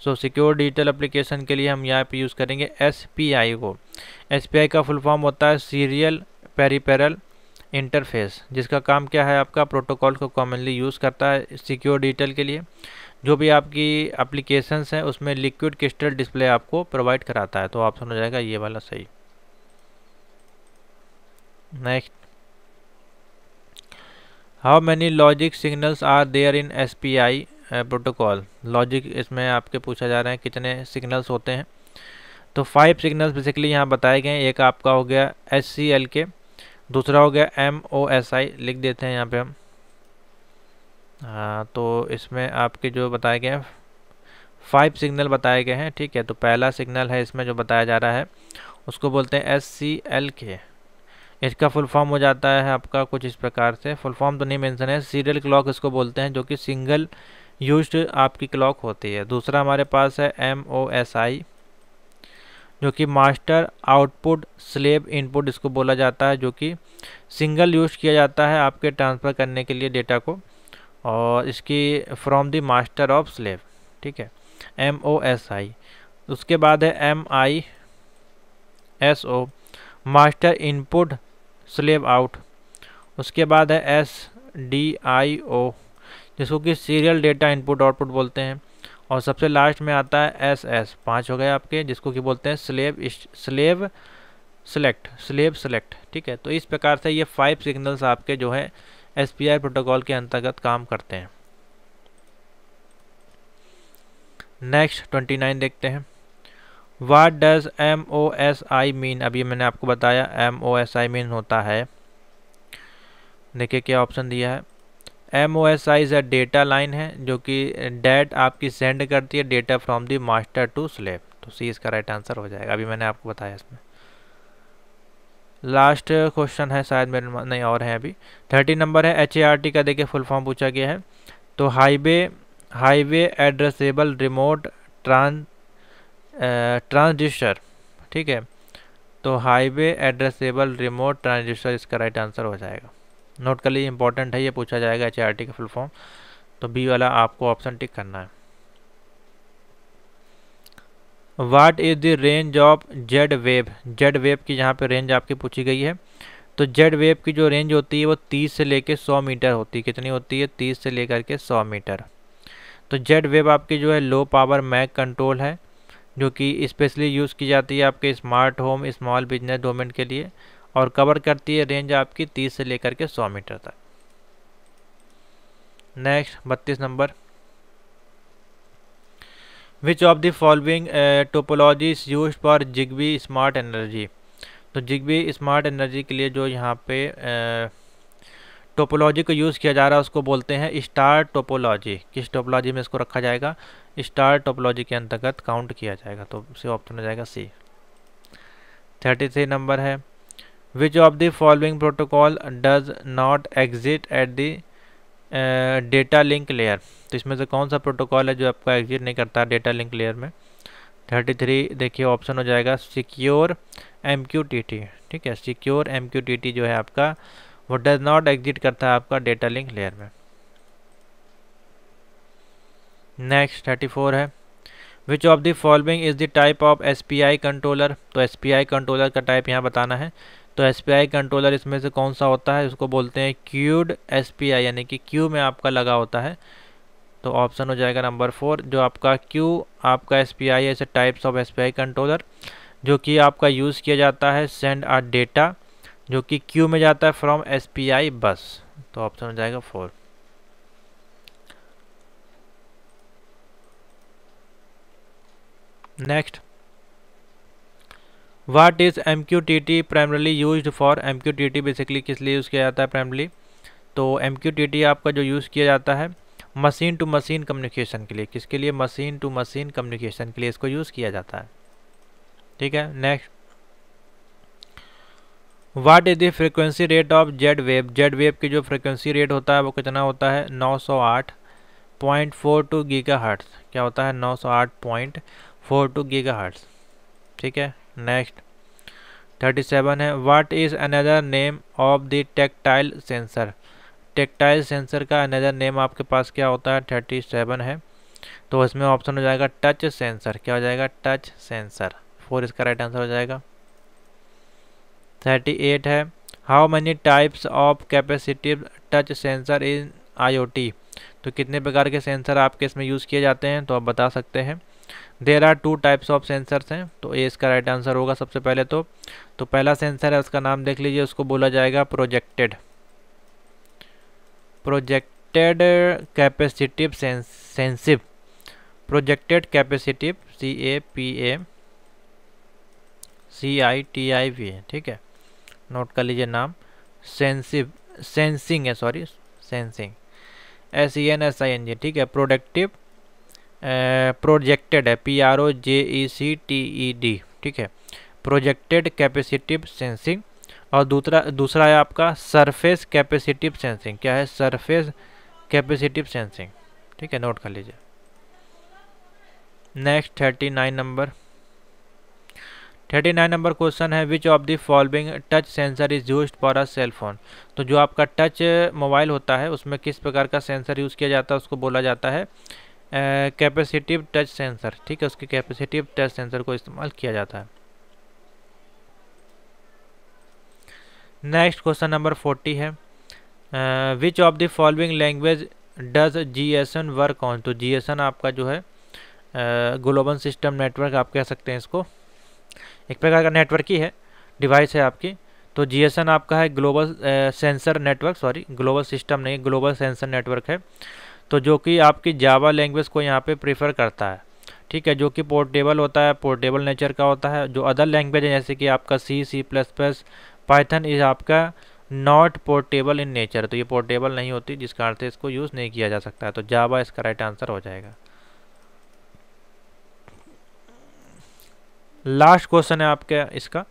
So secure digital application के लिए हम यहाँ पे यूज़ करेंगे SPI को। SPI का फुल फॉर्म होता है सीरियल पेरिफेरल इंटरफेस, जिसका काम क्या है, आपका प्रोटोकॉल को कॉमनली यूज़ करता है सिक्योर डिजिटल के लिए। जो भी आपकी एप्लीकेशंस हैं उसमें लिक्विड क्रिस्टल डिस्प्ले आपको प्रोवाइड कराता है। तो ऑप्शन हो जाएगा ये वाला सही। Next, how many logic signals are there in SPI protocol. Logic इसमें आपके पूछा जा रहा है कितने सिग्नल्स होते हैं। तो 5 सिग्नल्स बेसिकली यहाँ बताए गए हैं। एक आपका हो गया SCL के, दूसरा हो गया MOSI, लिख देते हैं यहाँ पे हम। तो इसमें आपके जो बताए गए हैं 5 सिग्नल बताए गए हैं। ठीक है, तो पहला सिग्नल है इसमें जो बताया जा रहा है उसको बोलते हैं SCL के। इसका फुल फॉर्म हो जाता है आपका कुछ इस प्रकार से, फुल फॉर्म तो नहीं मेंशन है, सीरियल क्लॉक इसको बोलते हैं, जो कि सिंगल यूज्ड आपकी क्लॉक होती है। दूसरा हमारे पास है MOSI, जो कि मास्टर आउटपुट स्लेव इनपुट इसको बोला जाता है, जो कि सिंगल यूज किया जाता है आपके ट्रांसफ़र करने के लिए डेटा को, और इसकी from the master of slave, ठीक है, MOSI। उसके बाद है MISO, master input slave out. उसके बाद है SDIO, जिसको कि सीरियल डेटा इनपुट आउटपुट बोलते हैं। और सबसे लास्ट में आता है SS, 5 हो गए आपके, जिसको कि बोलते हैं स्लेव सेलेक्ट, ठीक है। तो इस प्रकार से ये 5 सिग्नल्स आपके जो है SPI प्रोटोकॉल के अंतर्गत काम करते हैं। नेक्स्ट 29 देखते हैं। What does MOSI mean? अभी मैंने आपको बताया MOSI मीन होता है, देखिए क्या ऑप्शन दिया है। MOSI is a data line है जो कि डेट आपकी सेंड करती है data from the master to slave. तो सी इसका राइट आंसर हो जाएगा, अभी मैंने आपको बताया इसमें। लास्ट क्वेश्चन है शायद मेरे नहीं और है अभी। 30 नंबर है। HART का देखिए फुल फॉर्म पूछा गया है। तो हाईवे एड्रेसेबल रिमोट ट्रांसड्यूसर, ठीक है। तो हाईवे एड्रेसेबल रिमोट ट्रांसड्यूसर इसका राइट आंसर हो जाएगा। नोट कर लीजिए, इंपॉर्टेंट है, ये पूछा जाएगा HART का फुल फॉर्म। तो बी वाला आपको ऑप्शन टिक करना है। What is the range of Z wave की यहाँ पे रेंज आपकी पूछी गई है। तो जेड वेव की जो रेंज होती है वो 30 से लेकर 100 मीटर होती है। कितनी होती है? 30 से लेकर के 100 मीटर। तो जेड वेव आपकी जो है लो पावर मैक कंट्रोल है, जो कि स्पेशली यूज़ की जाती है आपके smart home small business domain के लिए, और कवर करती है रेंज आपकी 30 से लेकर के 100 मीटर तक। Next 32 number. Which of the following topologies used for Zigbee smart energy? तो जिग्बी स्मार्ट एनर्जी के लिए जो यहाँ पे टोपोलॉजी को यूज़ किया जा रहा है उसको बोलते हैं स्टार टोपोलॉजी। किस टोपोलॉजी में इसको रखा जाएगा? स्टार टोपोलॉजी के अंतर्गत काउंट किया जाएगा। तो सी ऑप्शन हो जाएगा सी। 33 नंबर है। Which of the following protocol does not exit at the data link layer? तो इसमें से कौन सा प्रोटोकॉल है जो आपका एग्जिट नहीं करता डेटा लिंक लेयर में? 33 देखिए ऑप्शन हो जाएगा सिक्योर MQTT, ठीक है। सिक्योर MQTT जो है आपका वो डज नॉट एग्जिट करता है आपका डेटा लिंक लेयर में। नेक्स्ट 34 है। Which of the following is the type of SPI controller? तो SPI कंट्रोलर का टाइप यहाँ बताना है। तो SPI कंट्रोलर इसमें से कौन सा होता है? उसको बोलते हैं क्यूड SPI, यानी कि क्यू में आपका लगा होता है। तो ऑप्शन हो जाएगा नंबर 4, जो आपका क्यू आपका SPI है। ऐसे टाइप्स ऑफ SPI कंट्रोलर जो कि आपका यूज़ किया जाता है सेंड आ डेटा जो कि क्यू में जाता है फ्रॉम SPI बस। तो ऑप्शन हो जाएगा 4। Next, what is MQTT primarily used for? MQTT basically किस लिए यूज़ किया जाता है प्राइमरली? तो MQTT आपका जो यूज़ किया जाता है मशीन टू मशीन कम्युनिकेशन के लिए। किसके लिए? मशीन टू मशीन कम्युनिकेशन के लिए इसको यूज़ किया जाता है, ठीक है। Next, what is the frequency rate of Z wave? Z wave की जो फ्रिक्वेंसी रेट होता है वो कितना होता है? 908.42 गीगाहर्ट्ज़। क्या होता है? 908.42 गीगाहर्ट्ज़, ठीक है। नेक्स्ट 37 है। What is another name of the tactile sensor? Tactile sensor का अनदर नेम आपके पास क्या होता है? 37 है। तो इसमें ऑप्शन हो जाएगा टच सेंसर। क्या हो जाएगा? Touch sensor. 4 इसका राइट आंसर हो जाएगा। 38 है। How many types of capacitive touch sensor in IoT? तो कितने प्रकार के सेंसर आपके इसमें यूज़ किए जाते हैं? तो आप बता सकते हैं। There are 2 types of sensors हैं। तो ए इसका राइट आंसर होगा सबसे पहले। तो पहला सेंसर है, उसका नाम देख लीजिए, उसको बोला जाएगा projected capacitive sensing. Projected capacitive CAPACITIV, ठीक है। नोट कर लीजिए नाम। सेंसिंग है, सॉरी सेंसिंग, SENSING, ठीक है। प्रोजेक्टेड है PROJECTED, ठीक है। Projected capacitive sensing. और दूसरा है आपका सरफेस कैपेसिटिव सेंसिंग। क्या है? सरफेस कैपेसिटिव सेंसिंग, ठीक है। नोट कर लीजिए। Next 39 number. 39 नंबर क्वेश्चन है which of the following touch sensor is used for a cell phone. तो जो आपका टच मोबाइल होता है उसमें किस प्रकार का सेंसर यूज़ किया जाता है उसको बोला जाता है कैपेसिटिव टच सेंसर। ठीक है, उसके कैपेसिटिव टच सेंसर को इस्तेमाल किया जाता है। नेक्स्ट क्वेश्चन नंबर 40 है which of the following language does GSN work on. तो जीएसएन आपका जो है ग्लोबल सिस्टम नेटवर्क आप कह सकते हैं इसको, एक प्रकार का नेटवर्क ही है, डिवाइस है आपकी। तो जीएसएन आपका है global sensor network, sorry global system नहीं, ग्लोबल सेंसर नेटवर्क है। तो जो कि आपकी जावा लैंग्वेज को यहाँ पे प्रेफर करता है। ठीक है, जो कि पोर्टेबल होता है, पोर्टेबल नेचर का होता है। जो अदर लैंग्वेज है जैसे कि आपका C++, पाइथन इज आपका नॉट पोर्टेबल इन नेचर। तो ये पोर्टेबल नहीं होती, जिसका अर्थ है इसको यूज़ नहीं किया जा सकता है। तो जावा इसका राइट आंसर हो जाएगा। लास्ट क्वेश्चन है आपका इसका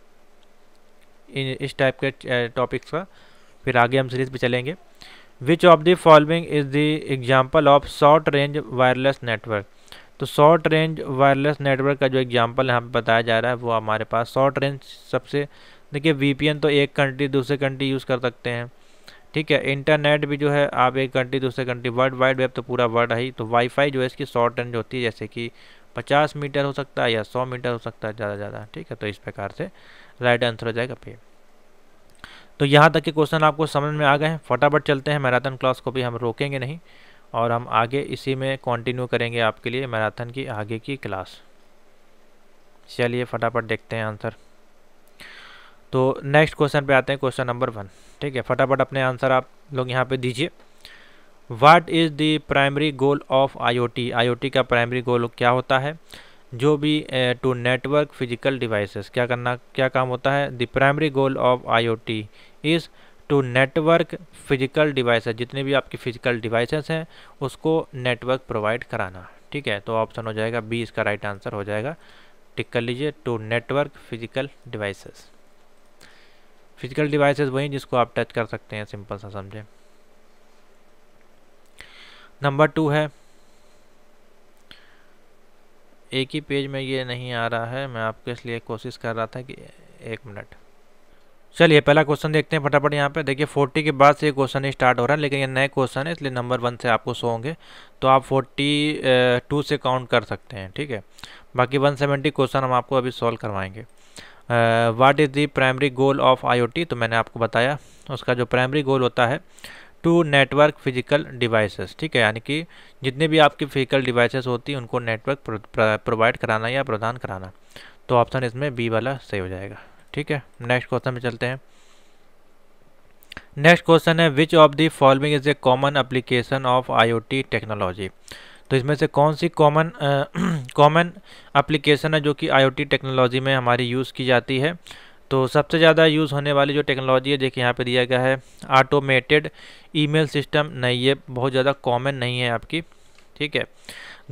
इस टाइप के टॉपिक्स का, फिर आगे हम सीरीज पे चलेंगे। विच of the following is the example of short range wireless network. तो शॉर्ट रेंज वायरलेस नेटवर्क का जो एग्जाम्पल यहाँ पे बताया जा रहा है वो हमारे पास शॉर्ट रेंज सबसे, देखिए VPN तो एक कंट्री दूसरे कंट्री यूज़ कर सकते हैं। ठीक है, इंटरनेट भी जो है आप एक कंट्री दूसरे कंट्री, वर्ल्ड वाइड वेब तो पूरा वर्ल्ड है ही। तो वाईफाई जो है इसकी शॉर्ट रेंज होती है, जैसे कि 50 मीटर हो सकता है या 100 मीटर हो सकता है ज़्यादा ज़्यादा। ठीक है, तो इस प्रकार से राइट आंसर हो जाएगा पे। तो यहाँ तक के क्वेश्चन आपको समझ में आ गए हैं। फटाफट चलते हैं, मैराथन क्लास को भी हम रोकेंगे नहीं और हम आगे इसी में कंटिन्यू करेंगे आपके लिए मैराथन की आगे की क्लास। चलिए फटाफट देखते हैं आंसर। तो नेक्स्ट क्वेश्चन पे आते हैं, क्वेश्चन नंबर 1। ठीक है, फटाफट अपने आंसर आप लोग यहाँ पे दीजिए। What is the primary goal of IoT। IoT का प्राइमरी गोल क्या होता है? जो भी टू नेटवर्क फिजिकल डिवाइसेस, क्या करना, क्या काम होता है? The primary goal of IoT is to network physical devices. जितने भी आपकी फिजिकल डिवाइसेस हैं उसको नेटवर्क प्रोवाइड कराना। ठीक है, तो ऑप्शन हो जाएगा बी इसका राइट आंसर हो जाएगा। टिक कर लीजिए, to network physical devices. Physical devices वही जिसको आप टच कर सकते हैं, सिंपल सा समझें। नंबर 2 है, एक ही पेज में ये नहीं आ रहा है, मैं आपके इसलिए कोशिश कर रहा था कि 1 मिनट। चलिए पहला क्वेश्चन देखते हैं फटाफट। यहाँ पे देखिए 40 के बाद से क्वेश्चन स्टार्ट हो रहा है, लेकिन ये नए क्वेश्चन है इसलिए नंबर 1 से आपको शो होंगे, तो आप 42 से काउंट कर सकते हैं। ठीक है, बाकी 170 क्वेश्चन हम आपको अभी सॉल्व करवाएंगे। What is the primary goal of IoT। तो मैंने आपको बताया उसका जो प्राइमरी गोल होता है टू नेटवर्क फिजिकल डिवाइसेस। ठीक है, यानी कि जितने भी आपकी फिजिकल डिवाइसेस होती हैं उनको नेटवर्क प्रोवाइड कराना या प्रदान कराना। तो ऑप्शन इसमें बी वाला सही हो जाएगा। ठीक है, नेक्स्ट क्वेश्चन में चलते हैं। नेक्स्ट क्वेश्चन है which of the following is a common application of IoT technology. तो इसमें से कौन सी कॉमन एप्लीकेशन है जो कि IoT टेक्नोलॉजी में हमारी यूज़ की जाती है। तो सबसे ज़्यादा यूज़ होने वाली जो टेक्नोलॉजी है, देखिए यहाँ पे दिया गया है ऑटोमेटेड ईमेल सिस्टम। नहीं, ये बहुत ज़्यादा कॉमन नहीं है आपकी। ठीक है,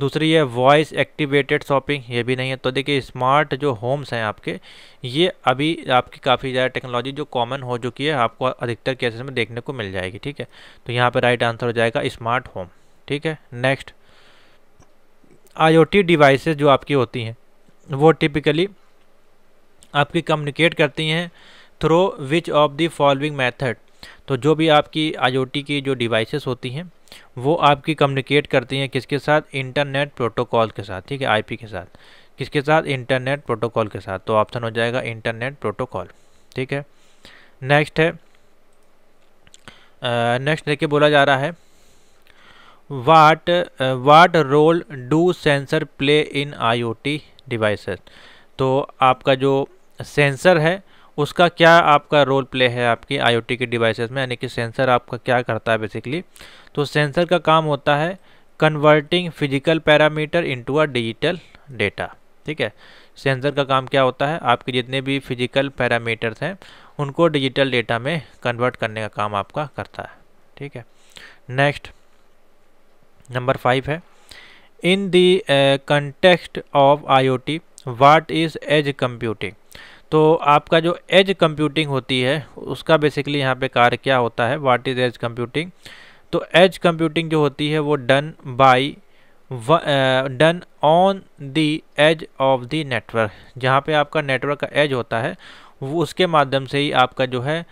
दूसरी है वॉइस एक्टिवेटेड शॉपिंग, ये भी नहीं है। तो देखिए स्मार्ट जो होम्स हैं आपके, ये अभी आपकी काफ़ी ज़्यादा टेक्नोलॉजी जो कॉमन हो चुकी है, आपको अधिकतर केसेस में देखने को मिल जाएगी। ठीक है, तो यहाँ पे राइट आंसर हो जाएगा स्मार्ट होम। ठीक है, नेक्स्ट IoT डिवाइसेस जो आपकी होती हैं वो टिपिकली आपकी कम्युनिकेट करती हैं through which of the following method. तो जो भी आपकी IoT की जो डिवाइसेस होती हैं वो आपकी कम्युनिकेट करती हैं किसके साथ? इंटरनेट प्रोटोकॉल के साथ। ठीक है, IP के साथ। किसके साथ? इंटरनेट प्रोटोकॉल के साथ। तो ऑप्शन हो जाएगा इंटरनेट प्रोटोकॉल। ठीक है, नेक्स्ट है, नेक्स्ट देखिए बोला जा रहा है what role do sensor play in IoT devices. तो आपका जो सेंसर है उसका क्या आपका रोल प्ले है आपकी IoT के डिवाइसेस में, यानी कि सेंसर आपका क्या करता है बेसिकली। तो सेंसर का काम होता है converting physical parameter into a digital data. ठीक है, सेंसर का काम क्या होता है? आपके जितने भी फिजिकल पैरामीटर्स हैं उनको डिजिटल डेटा में कन्वर्ट करने का काम आपका करता है। ठीक है, नेक्स्ट नंबर 5 है in the context of IoT what is edge computing. तो आपका जो एज कंप्यूटिंग होती है उसका बेसिकली यहाँ पे कार्य क्या होता है? What is edge computing. तो एज कंप्यूटिंग जो होती है वो done by done on the edge of the network, जहाँ पे आपका नेटवर्क का एज होता है वो उसके माध्यम से ही आपका जो है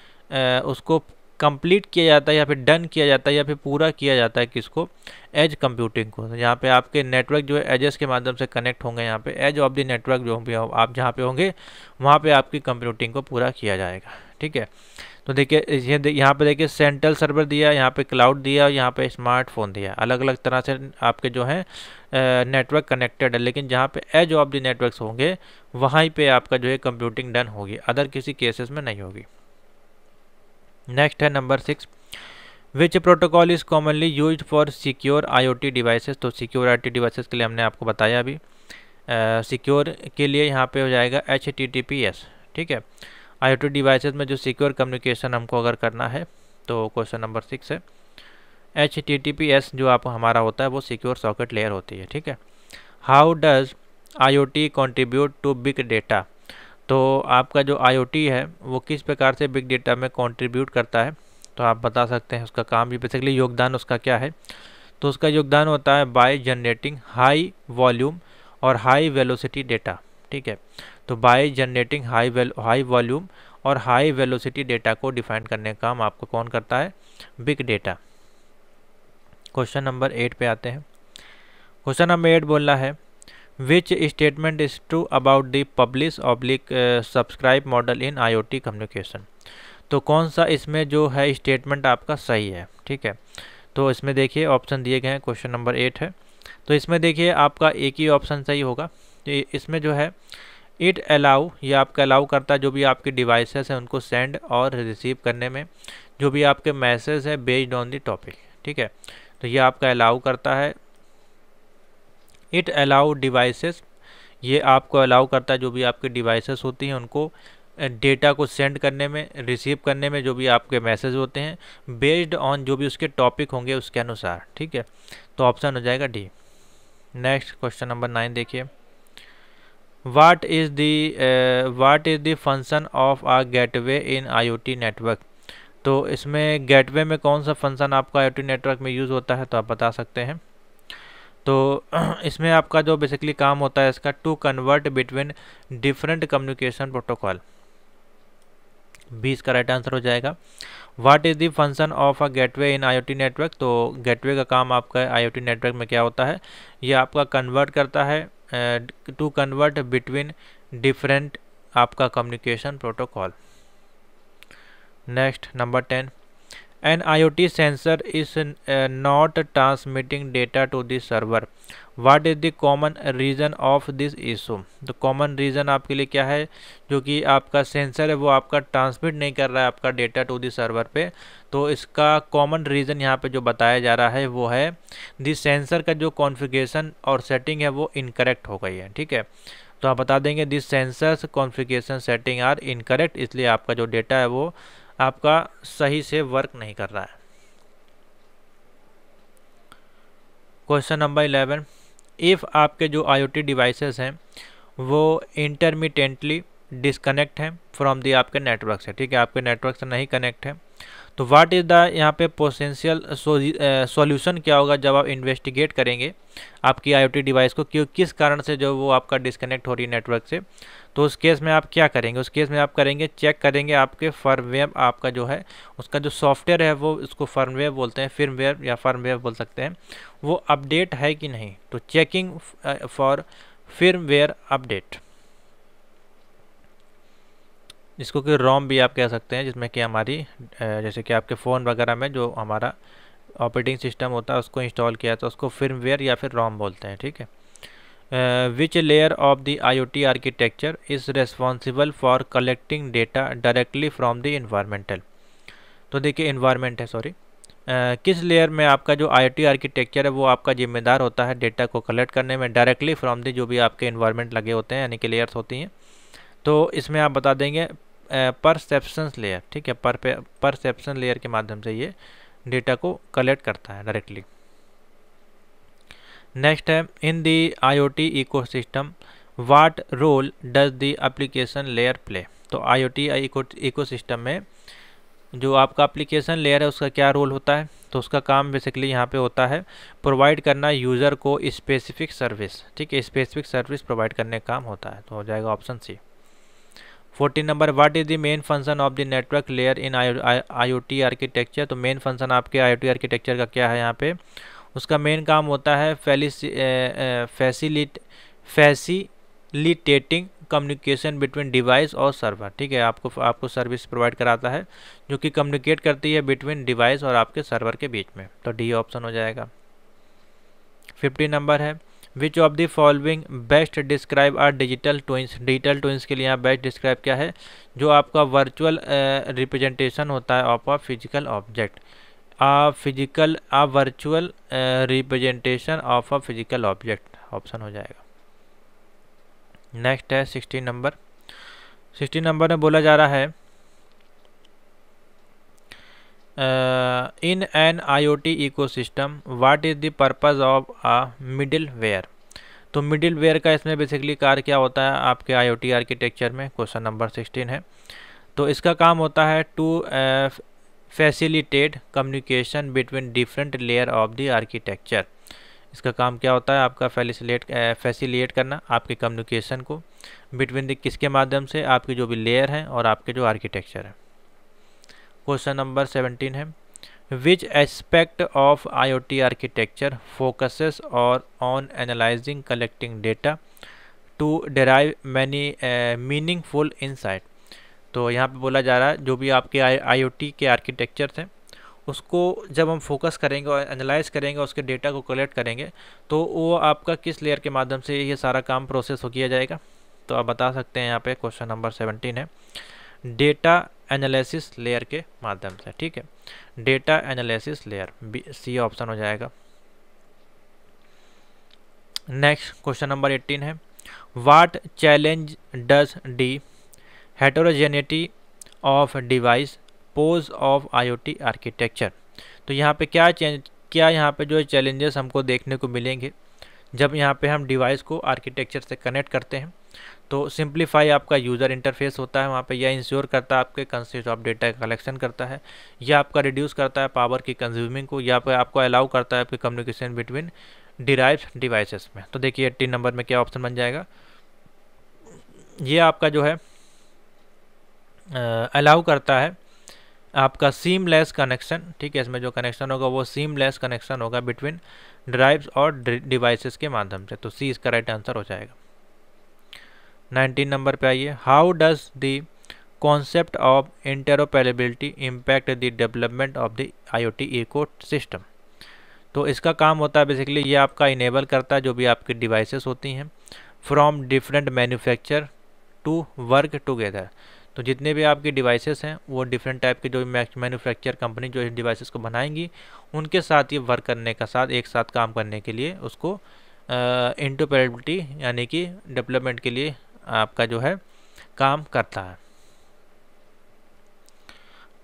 उसको कंप्लीट किया जाता है या फिर डन किया जाता है या फिर पूरा किया जाता है किसको, एज कंप्यूटिंग को। तो यहाँ पे आपके नेटवर्क जो है एजेस के माध्यम से कनेक्ट होंगे, यहाँ पे एज ऑफ द नेटवर्क जो भी आप जहाँ पे होंगे वहाँ पे आपकी कंप्यूटिंग को पूरा किया जाएगा। ठीक है, तो देखिए यहाँ पे देखिए सेंट्रल सर्वर दिया, यहाँ पे क्लाउड दिया, यहाँ पे स्मार्टफोन दिया, अलग अलग तरह से आपके जो है नेटवर्क कनेक्टेड है, लेकिन जहाँ पे एज ऑफ द नेटवर्क्स होंगे वहीं पे आपका जो है कंप्यूटिंग डन होगी, अदर किसी केसेस में नहीं होगी। नेक्स्ट है number 6, which protocol is commonly used for secure IoT devices. तो सिक्योर IoT डिवाइसेस के लिए हमने आपको बताया अभी, सिक्योर के लिए यहाँ पे हो जाएगा HTTPS। ठीक है, IoT डिवाइसेस में जो सिक्योर कम्युनिकेशन हमको अगर करना है तो क्वेश्चन नंबर 6 है, HTTPS जो आप हमारा होता है वो सिक्योर सॉकेट लेयर होती है। ठीक है, how does IoT contribute to big data. तो आपका जो IoT है वो किस प्रकार से बिग डेटा में कंट्रीब्यूट करता है, तो आप बता सकते हैं उसका काम भी, बेसिकली योगदान उसका क्या है। तो उसका योगदान होता है बाय जनरेटिंग हाई वॉल्यूम और हाई वेलोसिटी डेटा। ठीक है, तो बाय जनरेटिंग हाई वॉल्यूम और हाई वेलोसिटी डेटा को डिफाइन करने का काम आपको कौन करता है, बिग डेटा। क्वेश्चन नंबर 8 पे आते हैं। क्वेश्चन नंबर 8 बोल रहा है, which statement is true about the publish oblique subscribe model in IoT communication. तो कौन सा इसमें जो है स्टेटमेंट आपका सही है। ठीक है, तो इसमें देखिए ऑप्शन दिए गए हैं, क्वेश्चन नंबर 8 है, तो इसमें देखिए आपका एक ही ऑप्शन सही होगा। तो इसमें जो है इट अलाउ, ये आपका अलाउ करता है जो भी आपके डिवाइसेस हैं उनको सेंड और रिसीव करने में, जो भी आपके मैसेज है बेस्ड ऑन द टॉपिक। ठीक है, तो ये आपका अलाउ करता है, इट अलाउ डिवाइसेस, ये आपको अलाउ करता है जो भी आपके डिवाइसेस होती हैं उनको डेटा को सेंड करने में, रिसीव करने में, जो भी आपके मैसेज होते हैं बेस्ड ऑन जो भी उसके टॉपिक होंगे उसके अनुसार। ठीक है, तो ऑप्शन हो जाएगा डी। नेक्स्ट क्वेश्चन नंबर 9 देखिए, what is the function of a gateway in IoT network. तो इसमें गेटवे में कौन सा फंक्शन आपका IoT नेटवर्क में यूज़ होता है, तो आप बता सकते हैं। तो इसमें आपका जो बेसिकली काम होता है इसका, to convert between different communication protocol. 20 का राइट आंसर हो जाएगा। What is the function of a gateway in IoT network. तो गेटवे का काम आपका IoT नेटवर्क में क्या होता है, ये आपका कन्वर्ट करता है, टू कन्वर्ट बिटवीन डिफरेंट आपका communication protocol. Next number 10, an IoT sensor is not transmitting data to the server. What is the common reason of this issue? तो कॉमन रीज़न आपके लिए क्या है, जो कि आपका सेंसर है वो आपका ट्रांसमिट नहीं कर रहा है आपका डेटा टू दी सर्वर पे। तो इसका कॉमन रीज़न यहाँ पे जो बताया जा रहा है वो है दी सेंसर का जो कॉन्फ़िगरेशन और सेटिंग है वो इनकरेक्ट हो गई है। ठीक है, तो आप बता देंगे this sensors configuration setting are incorrect, इसलिए आपका जो डेटा है वो आपका सही से वर्क नहीं कर रहा है। क्वेश्चन नंबर 11, इफ़ आपके जो IoT डिवाइसेस हैं वो इंटरमिटेंटली डिस्कनेक्ट हैं फ्रॉम दी आपके नेटवर्क से। ठीक है, आपके नेटवर्क से नहीं कनेक्ट है, तो व्हाट इज़ द यहाँ पे पोटेंशियल सॉल्यूशन क्या होगा जब आप इन्वेस्टिगेट करेंगे आपकी IoT डिवाइस को, क्यों किस कारण से जो वो आपका डिस्कनेक्ट हो रही है नेटवर्क से। तो उस केस में आप क्या करेंगे, उस केस में आप करेंगे चेक करेंगे आपके फर्मवेयर, आपका जो है उसका जो सॉफ्टवेयर है वो, उसको फर्मवेयर बोलते हैं, फिर्मवेयर या फर्मवेयर बोल सकते हैं, वो अपडेट है कि नहीं। तो चेकिंग फॉर फिर्मवेयर अपडेट, जिसको कि रोम भी आप कह सकते हैं, जिसमें कि हमारी जैसे कि आपके फ़ोन वगैरह में जो हमारा ऑपरेटिंग सिस्टम होता है उसको इंस्टॉल किया तो उसको फिर्मवेयर या फिर रोम बोलते हैं। ठीक है, which layer of the IoT architecture is responsible for collecting data directly from the environmental. तो देखिए इन्वायरमेंट है, सॉरी, किस लेयर में आपका जो IoT आर्किटेक्चर है वो आपका जिम्मेदार होता है डेटा को कलेक्ट करने में डायरेक्टली फ्रॉम द जो भी आपके इन्वायरमेंट लगे होते हैं, यानी कि लेयर्स होती हैं। तो इसमें आप बता देंगे परसेप्शन लेयर। ठीक है, परसेप्शन लेयर के माध्यम से ये डेटा को कलेक्ट करता है डायरेक्टली। नेक्स्ट है, in the IoT ecosystem what role does the application layer play. तो IoT इकोसिस्टम में जो आपका एप्लीकेशन लेयर है उसका क्या रोल होता है, तो उसका काम बेसिकली यहाँ पे होता है प्रोवाइड करना यूज़र को स्पेसिफिक सर्विस, ठीक है, स्पेसिफिक सर्विस प्रोवाइड करने का काम होता है, तो हो जाएगा option C. 14 number, what is the main function of the network layer in IoT architecture. तो मेन फंक्शन आपके IoT आर्किटेक्चर का क्या है यहाँ पे, उसका मेन काम होता है फैसिलिटेटिंग कम्युनिकेशन बिटवीन डिवाइस और सर्वर, ठीक है, आपको सर्विस प्रोवाइड कराता है जो कि कम्युनिकेट करती है बिटवीन डिवाइस और आपके सर्वर के बीच में, तो डी ऑप्शन हो जाएगा। 50 नंबर है, which of the following best describe are digital twins. Digital twins के लिए यहाँ बेस्ट डिस्क्राइब क्या है, जो आपका वर्चुअल रिप्रेजेंटेशन होता है of a physical object, a virtual representation of a physical object, option हो जाएगा। नेक्स्ट है 16 नंबर। 16 नंबर में बोला जा रहा है in an IoT ecosystem what is the purpose of a middleware. तो मिडिल वेयर का इसमें बेसिकली कार्य क्या होता है आपके IoT आर्किटेक्चर में, क्वेश्चन नंबर 16 है। तो इसका काम होता है to facilitate communication between different layer of the architecture. इसका काम क्या होता है आपका फैसिलिटेट करना आपके कम्युनिकेशन को बिटवीन द किसके माध्यम से, आपके जो भी लेयर हैं और आपके जो आर्किटेक्चर है। क्वेश्चन नंबर 17 है, which aspect of IoT architecture focuses और on analysing collecting data to derive many meaningful insight. तो यहाँ पे बोला जा रहा है जो भी आपके IoT के आर्किटेक्चर थे उसको जब हम फोकस करेंगे और एनालाइज करेंगे, उसके डेटा को कलेक्ट करेंगे, तो वो आपका किस लेयर के माध्यम से ये सारा काम प्रोसेस हो किया जाएगा। तो आप बता सकते हैं यहाँ पे क्वेश्चन नंबर 17 है डेटा एनालिसिस लेयर के माध्यम से, ठीक है, data analysis layer, C option हो जाएगा। नेक्स्ट क्वेश्चन नंबर 18 है, what challenge does the heterogeneity of device pose of IoT architecture. तो यहाँ पे क्या यहाँ पे जो चैलेंजेस हमको देखने को मिलेंगे जब यहाँ पे हम डिवाइस को आर्किटेक्चर से कनेक्ट करते हैं। तो सिंप्लीफाई आपका यूज़र इंटरफेस होता है वहाँ पे, यह इंश्योर करता है आपके कंसिस्ट ऑफ डेटा का कलेक्शन करता है, या आपका रिड्यूस करता है पावर की कंज्यूमिंग को, या पे आपको अलाउ करता है आपके कम्युनिकेशन बिटवीन डिराइव्ड डिवाइसेस में। तो देखिए 18 नंबर में क्या ऑप्शन बन जाएगा, ये आपका जो है अलाउ करता है आपका सीमलेस कनेक्शन, ठीक है, इसमें जो कनेक्शन होगा वो सीमलेस कनेक्शन होगा बिटवीन ड्राइव्स और डिवाइसेस के माध्यम से, तो सी इसका राइट आंसर हो जाएगा। 19 नंबर पे आइए, how does the concept of interoperability impact the development of the IoT ecosystem. तो इसका काम होता है बेसिकली ये आपका इनेबल करता है जो भी आपकी डिवाइसेस होती हैं from different manufacture to work together. तो जितने भी आपकी डिवाइसेस हैं वो डिफरेंट टाइप के जो मैन्युफैक्चर कंपनी जो इस डिवाइसेस को बनाएंगी उनके साथ ये वर्क करने का साथ एक साथ काम करने के लिए उसको इंटरऑपरेबिलिटी यानी कि डेवलपमेंट के लिए आपका जो है काम करता है।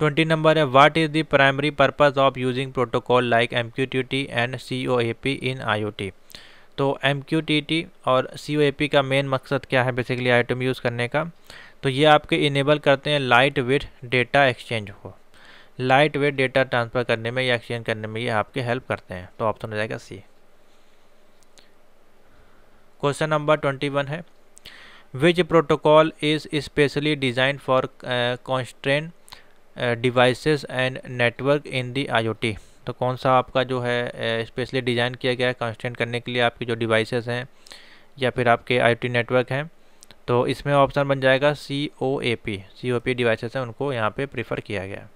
20 नंबर है, what is the primary purpose of using protocol like MQTT and COAP in IoT। तो MQTT और COAP का मेन मकसद क्या है बेसिकली IoT में यूज़ करने का, तो ये आपके इनेबल करते हैं लाइट वेट डेटा एक्सचेंज को, लाइट वेट डेटा ट्रांसफ़र करने में या एक्सचेंज करने में ये आपके हेल्प करते हैं, तो ऑप्शन हो जाएगा सी। क्वेश्चन नंबर 21 है, which protocol is specially design for constraint devices and network in the IoT। तो कौन सा आपका जो है स्पेशली डिज़ाइन किया गया है कॉन्स्ट्रेंट करने के लिए आपकी जो डिवाइसेस हैं या फिर आपके IoT नेटवर्क हैं, तो इसमें ऑप्शन बन जाएगा COAP डिवाइसेस हैं उनको यहाँ पे प्रीफर किया गया।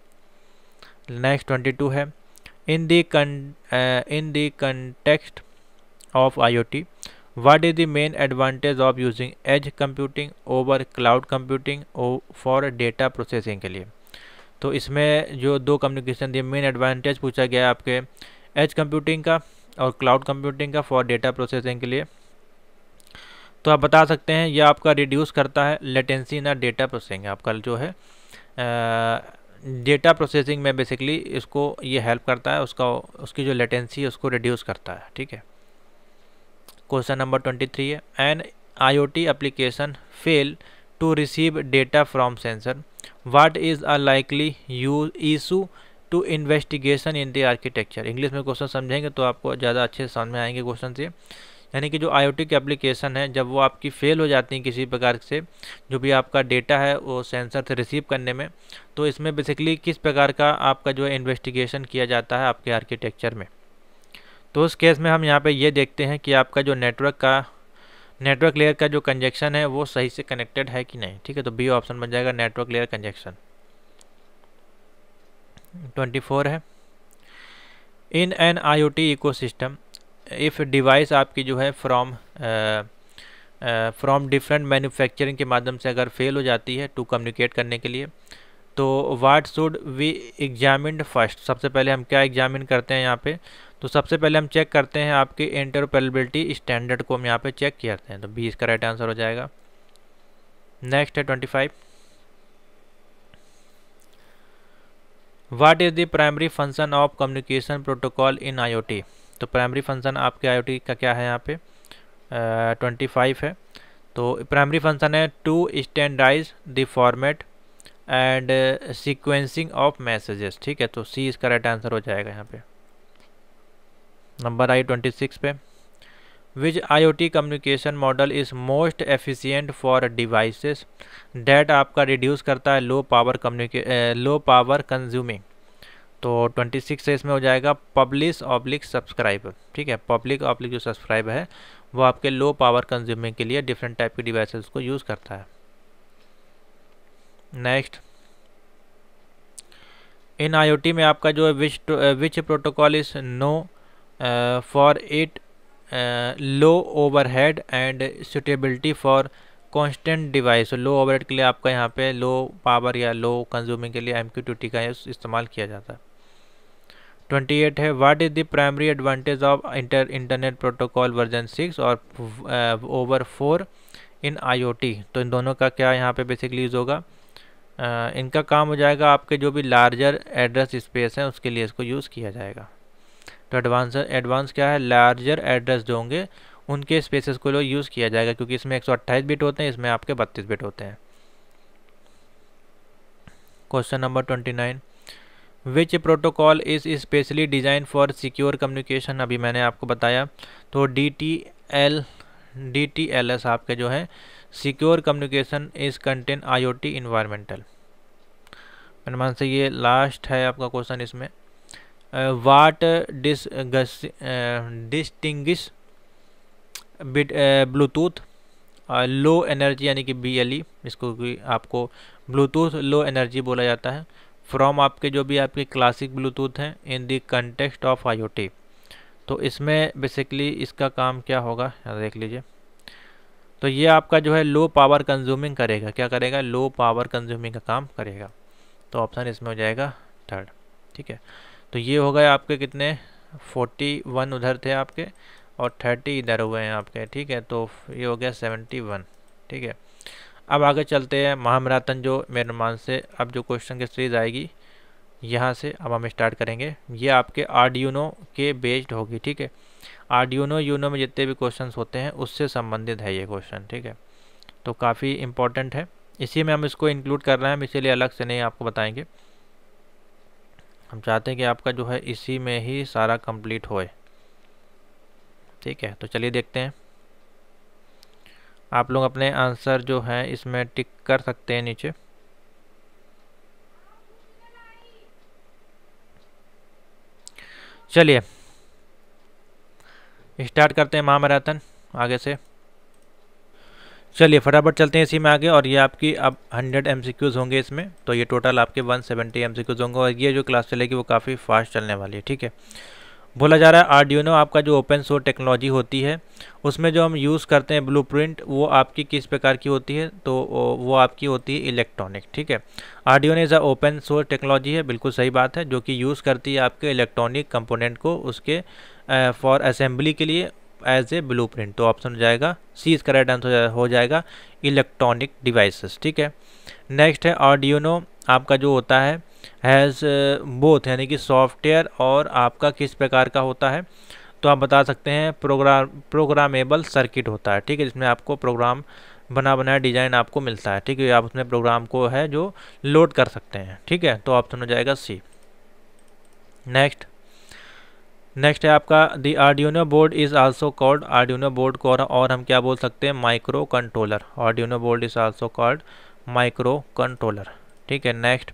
नेक्स्ट 22 है, in the context of IoT what is the main advantage of using edge computing over cloud computing for data processing के लिए। तो इसमें जो दो कम्युनिकेशन दिए मेन एडवांटेज पूछा गया है आपके एज कंप्यूटिंग का और क्लाउड कंप्यूटिंग का फॉर डेटा प्रोसेसिंग के लिए। तो आप बता सकते हैं यह आपका रिड्यूस करता है लेटेंसी ना डेटा प्रोसेसिंग, आपका जो है डेटा प्रोसेसिंग में बेसिकली इसको ये हेल्प करता है, उसकी जो लेटेंसी है उसको रिड्यूस करता है, ठीक है। क्वेश्चन नंबर 23 है, an IoT application fail to receive data from sensor what is a likely you issue to investigation in the architecture. English में क्वेश्चन समझेंगे तो आपको ज़्यादा अच्छे समझ में आएंगे क्वेश्चन से। यानी कि जो IoT की एप्लीकेशन है, जब वो आपकी फेल हो जाती है किसी प्रकार से, जो भी आपका डेटा है वो सेंसर से रिसीव करने में, तो इसमें बेसिकली किस प्रकार का आपका जो है इन्वेस्टिगेशन किया जाता है आपके आर्किटेक्चर में। तो उस केस में हम यहाँ पे ये देखते हैं कि आपका जो नेटवर्क लेयर का जो कंजेक्शन है वो सही से कनेक्टेड है कि नहीं। ठीक है, तो बी ऑप्शन बन जाएगा, नेटवर्क लेयर कंजेक्शन। 24 है, in an IoT ecosystem if device आपकी जो है फ्रॉम डिफरेंट मैन्युफैक्चरिंग के माध्यम से अगर फेल हो जाती है टू कम्युनिकेट करने के लिए, तो what should we examined first. सबसे पहले हम क्या एग्जामिन करते हैं यहाँ पे, तो सबसे पहले हम चेक करते हैं आपकी इंटरऑपरेबिलिटी स्टैंडर्ड को हम यहाँ पे चेक करते हैं, तो बी इसका राइट आंसर हो जाएगा। नेक्स्ट है 25, what is the primary function of communication protocol in IoT। तो प्राइमरी फंक्शन आपके IoT का क्या है यहाँ पे, 25 है। तो प्राइमरी फंक्शन है to standardise the format and sequencing of messages. ठीक है, तो सी इसका राइट आंसर हो जाएगा यहाँ पे। नंबर आई 26 पे, विच IoT communication model is most efficient for devices that आपका रिड्यूस करता है लो पावर कंज्यूमिंग। तो 26 से इसमें हो जाएगा पब्लिश/सब्सक्राइब। ठीक है, पब्लिक/ जो सब्सक्राइब है वो आपके लो पावर कंज्यूमिंग के लिए डिफरेंट टाइप के डिवाइसेस को यूज़ करता है। नेक्स्ट, इन IoT में आपका जो है which protocol is known for it low overhead and suitability for constant device. Low overhead के लिए आपका यहाँ पे लो पावर या लो कंज्यूमिंग के लिए MQTT का इस्तेमाल किया जाता है। 28 है, what is the primary advantage of internet protocol version 6 और ओवर 4 इन IoT। तो इन दोनों का क्या यहाँ पे बेसिकली यूज़ होगा, इनका काम हो जाएगा आपके जो भी लार्जर एड्रेस स्पेस है उसके लिए इसको यूज़ किया जाएगा। तो एडवांस क्या है, लार्जर एड्रेस जो होंगे उनके स्पेसेस को यूज़ किया जाएगा, क्योंकि इसमें 128 बिट होते हैं, इसमें आपके 32 बिट होते हैं। Question number 29, which protocol is specially design for secure communication. अभी मैंने आपको बताया, तो DTLS आपके जो है secure communication is contain IoT environmental. मेरे मान से ये लास्ट है आपका क्वेश्चन इसमें। वाट डिस्टिंग्विश ब्लूटूथ लो एनर्जी यानी कि BLE, इसको भी आपको ब्लूटूथ लो एनर्जी बोला जाता है, फ्रॉम आपके जो भी आपके क्लासिक ब्लूटूथ हैं in the context of IoT। तो इसमें बेसिकली इसका काम क्या होगा, देख लीजिए। तो ये आपका जो है लो पावर कंज्यूमिंग करेगा, क्या करेगा, लो पावर कंज्यूमिंग का काम करेगा। तो ऑप्शन इसमें हो जाएगा 3rd। ठीक है, तो ये हो गए आपके कितने, 41 उधर थे आपके और 30 इधर हुए हैं आपके। ठीक है, तो ये हो गया 71। ठीक है, अब आगे चलते हैं महामैराथन जो मेरे मान से अब जो क्वेश्चन की सीरीज आएगी यहाँ से अब हम स्टार्ट करेंगे। ये आपके आर्डिनो के बेस्ड होगी। ठीक है, आर्डिनो यूनो में जितने भी क्वेश्चंस होते हैं उससे संबंधित है ये क्वेश्चन। ठीक है, तो काफ़ी इम्पोर्टेंट है, इसी में हम इसको इंक्लूड कर रहे हैं, हम इसीलिए अलग से नहीं आपको बताएंगे। हम चाहते हैं कि आपका जो है इसी में ही सारा कंप्लीट होए। ठीक है, तो चलिए देखते हैं। आप लोग अपने आंसर जो है इसमें टिक कर सकते हैं नीचे। चलिए स्टार्ट करते हैं महामैराथन आगे से। चलिए फटाफट चलते हैं इसी में आगे। और ये आपकी अब 100 MCQs होंगे इसमें, तो ये टोटल आपके 170 MCQs होंगे और ये जो क्लास चलेगी वो काफ़ी फास्ट चलने वाली है। ठीक है, बोला जा रहा है आर्डिनो आपका जो ओपन सोर्स टेक्नोलॉजी होती है उसमें जो हम यूज़ करते हैं ब्लूप्रिंट, वो आपकी किस प्रकार की होती है, तो वो आपकी होती है इलेक्ट्रॉनिक। ठीक है, Arduino is a open source technology है, बिल्कुल सही बात है, जो कि यूज़ करती है आपके इलेक्ट्रॉनिक कंपोनेंट को उसके फॉर असेंबली के लिए एज ए ब्लूप्रिंट। तो ऑप्शन हो जाएगा सी इसका राइट आंसर हो जाएगा, इलेक्ट्रॉनिक डिवाइसेस। ठीक है, नेक्स्ट है आर्डिनो आपका जो होता है हैज़ बोथ, यानी कि सॉफ्टवेयर और आपका किस प्रकार का होता है, तो आप बता सकते हैं प्रोग्रामेबल सर्किट होता है। ठीक है, जिसमें आपको प्रोग्राम बना बनाया डिज़ाइन आपको मिलता है, ठीक है। आप उसमें प्रोग्राम को है जो लोड कर सकते हैं, ठीक है। तो ऑप्शन हो जाएगा सी। नेक्स्ट है आपका the Arduino board is also called, Arduino board को और हम क्या बोल सकते हैं, micro controller. Arduino board is also called micro controller, ठीक है। नेक्स्ट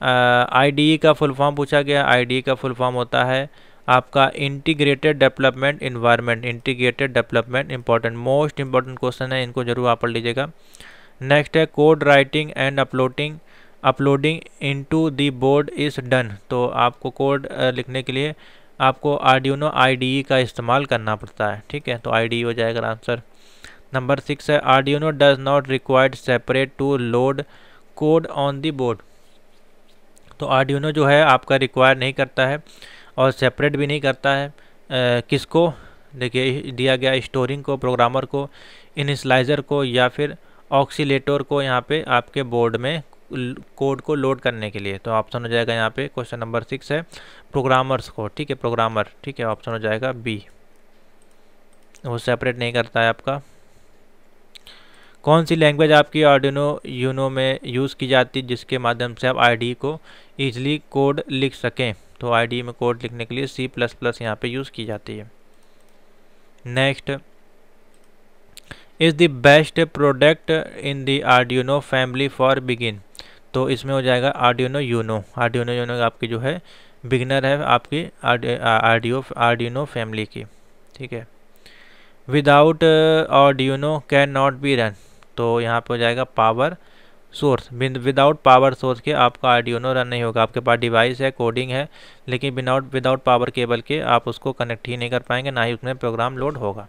आईडीई का फुल फॉर्म पूछा गया। आईडीई का फुल फॉर्म होता है आपका integrated development environment. Integrated development important, most important question है, इनको जरूर आप पढ़ लीजिएगा। नेक्स्ट है code writing and uploading into the board is done. तो आपको कोड लिखने के लिए आपको आर्डिनो आईडीई का इस्तेमाल करना पड़ता है, ठीक है। तो आईडीई हो जाएगा आंसर। नंबर 6 है Arduino does not required separate to load code on the board. तो आर्डिनो जो है आपका रिक्वायर नहीं करता है और सेपरेट भी नहीं करता है किसको, देखिए दिया गया स्टोरिंग को, प्रोग्रामर को, इनिशलाइज़र को या फिर ऑक्सीलेटर को यहाँ पे आपके बोर्ड में कोड को लोड करने के लिए। तो ऑप्शन हो जाएगा यहाँ पे क्वेश्चन नंबर 6 है प्रोग्रामर्स को, ठीक है, प्रोग्रामर, ठीक है। ऑप्शन हो जाएगा बी, वो सेपरेट नहीं करता है आपका। कौन सी लैंग्वेज आपकी आर्डिनो यूनो में यूज़ की जाती है जिसके माध्यम से आप आईडीई को ईजिली कोड लिख सकें। तो आईडीई में कोड लिखने के लिए C++ यहाँ पे यूज़ की जाती है। Next is the best product in the Arduino family for begin. तो इसमें हो जाएगा आर्डिनो यूनो। आर्डिनो यूनो आपकी जो है बिगिनर है आपकी आर्डिनो फैमिली की, ठीक है। Without Arduino can not be run. तो यहाँ पे हो जाएगा power source. Without power source के आपका आर्डिनो रन नहीं होगा। आपके पास डिवाइस है, कोडिंग है, लेकिन विदाउट पावर केबल के आप उसको कनेक्ट ही नहीं कर पाएंगे, ना ही उसमें प्रोग्राम लोड होगा,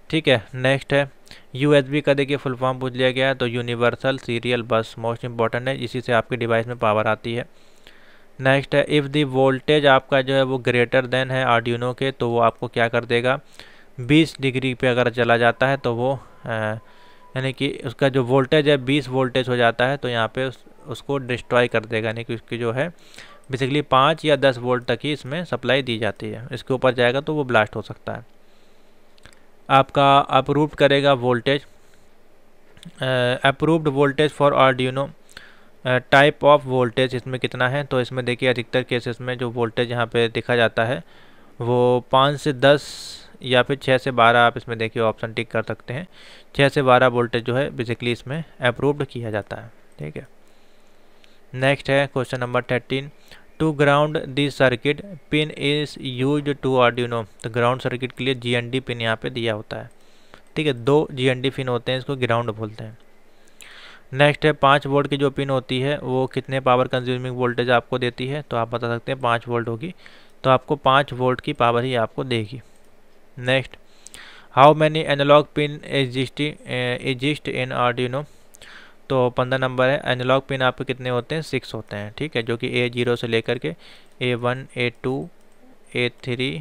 ठीक है। नेक्स्ट है USB का, देखिए फुल फॉर्म पूछ लिया गया है। तो यूनिवर्सल सीरियल बस मोस्ट इंपॉर्टेंट है, इसी से आपके डिवाइस में पावर आती है। नेक्स्ट है इफ़ द वोल्टेज आपका जो है वो ग्रेटर देन है आर्डिनो के, तो वो आपको क्या कर देगा, 20 डिग्री पे अगर चला जाता है तो वो यानी कि उसका जो वोल्टेज है 20 वोल्टेज हो जाता है, तो यहाँ पे उसको डिस्ट्रॉय कर देगा। यानी कि उसकी जो है बेसिकली 5 या 10 वोल्ट तक ही इसमें सप्लाई दी जाती है, इसके ऊपर जाएगा तो वो ब्लास्ट हो सकता है। आपका अप्रूव्ड करेगा voltage, approved voltage for Arduino type of voltage इसमें कितना है। तो इसमें देखिए अधिकतर केसेस में जो वोल्टेज यहाँ पे देखा जाता है वो 5 से 10 या फिर 6 से 12, आप इसमें देखिए ऑप्शन टिक कर सकते हैं। 6 से 12 वोल्टेज जो है बेसिकली इसमें अप्रूव्ड किया जाता है, ठीक है। नेक्स्ट है question number 13 to ground the circuit pin is use to Arduino. तो ग्राउंड सर्किट के लिए GND पिन यहाँ पे दिया होता है, ठीक है। 2 GND पिन होते हैं, इसको ग्राउंड बोलते हैं। नेक्स्ट है 5 वोल्ट की जो पिन होती है वो कितने पावर कंज्यूमिंग वोल्टेज आपको देती है। तो आप बता सकते हैं 5 वोल्ट होगी, तो आपको 5 वोल्ट की पावर ही आपको देगी। Next how many analogue pin exist in Arduino. तो 15 नंबर है, एनालॉग पिन आपके कितने होते हैं, 6 होते हैं, ठीक है। जो कि A0 से लेकर के A1 A2 A3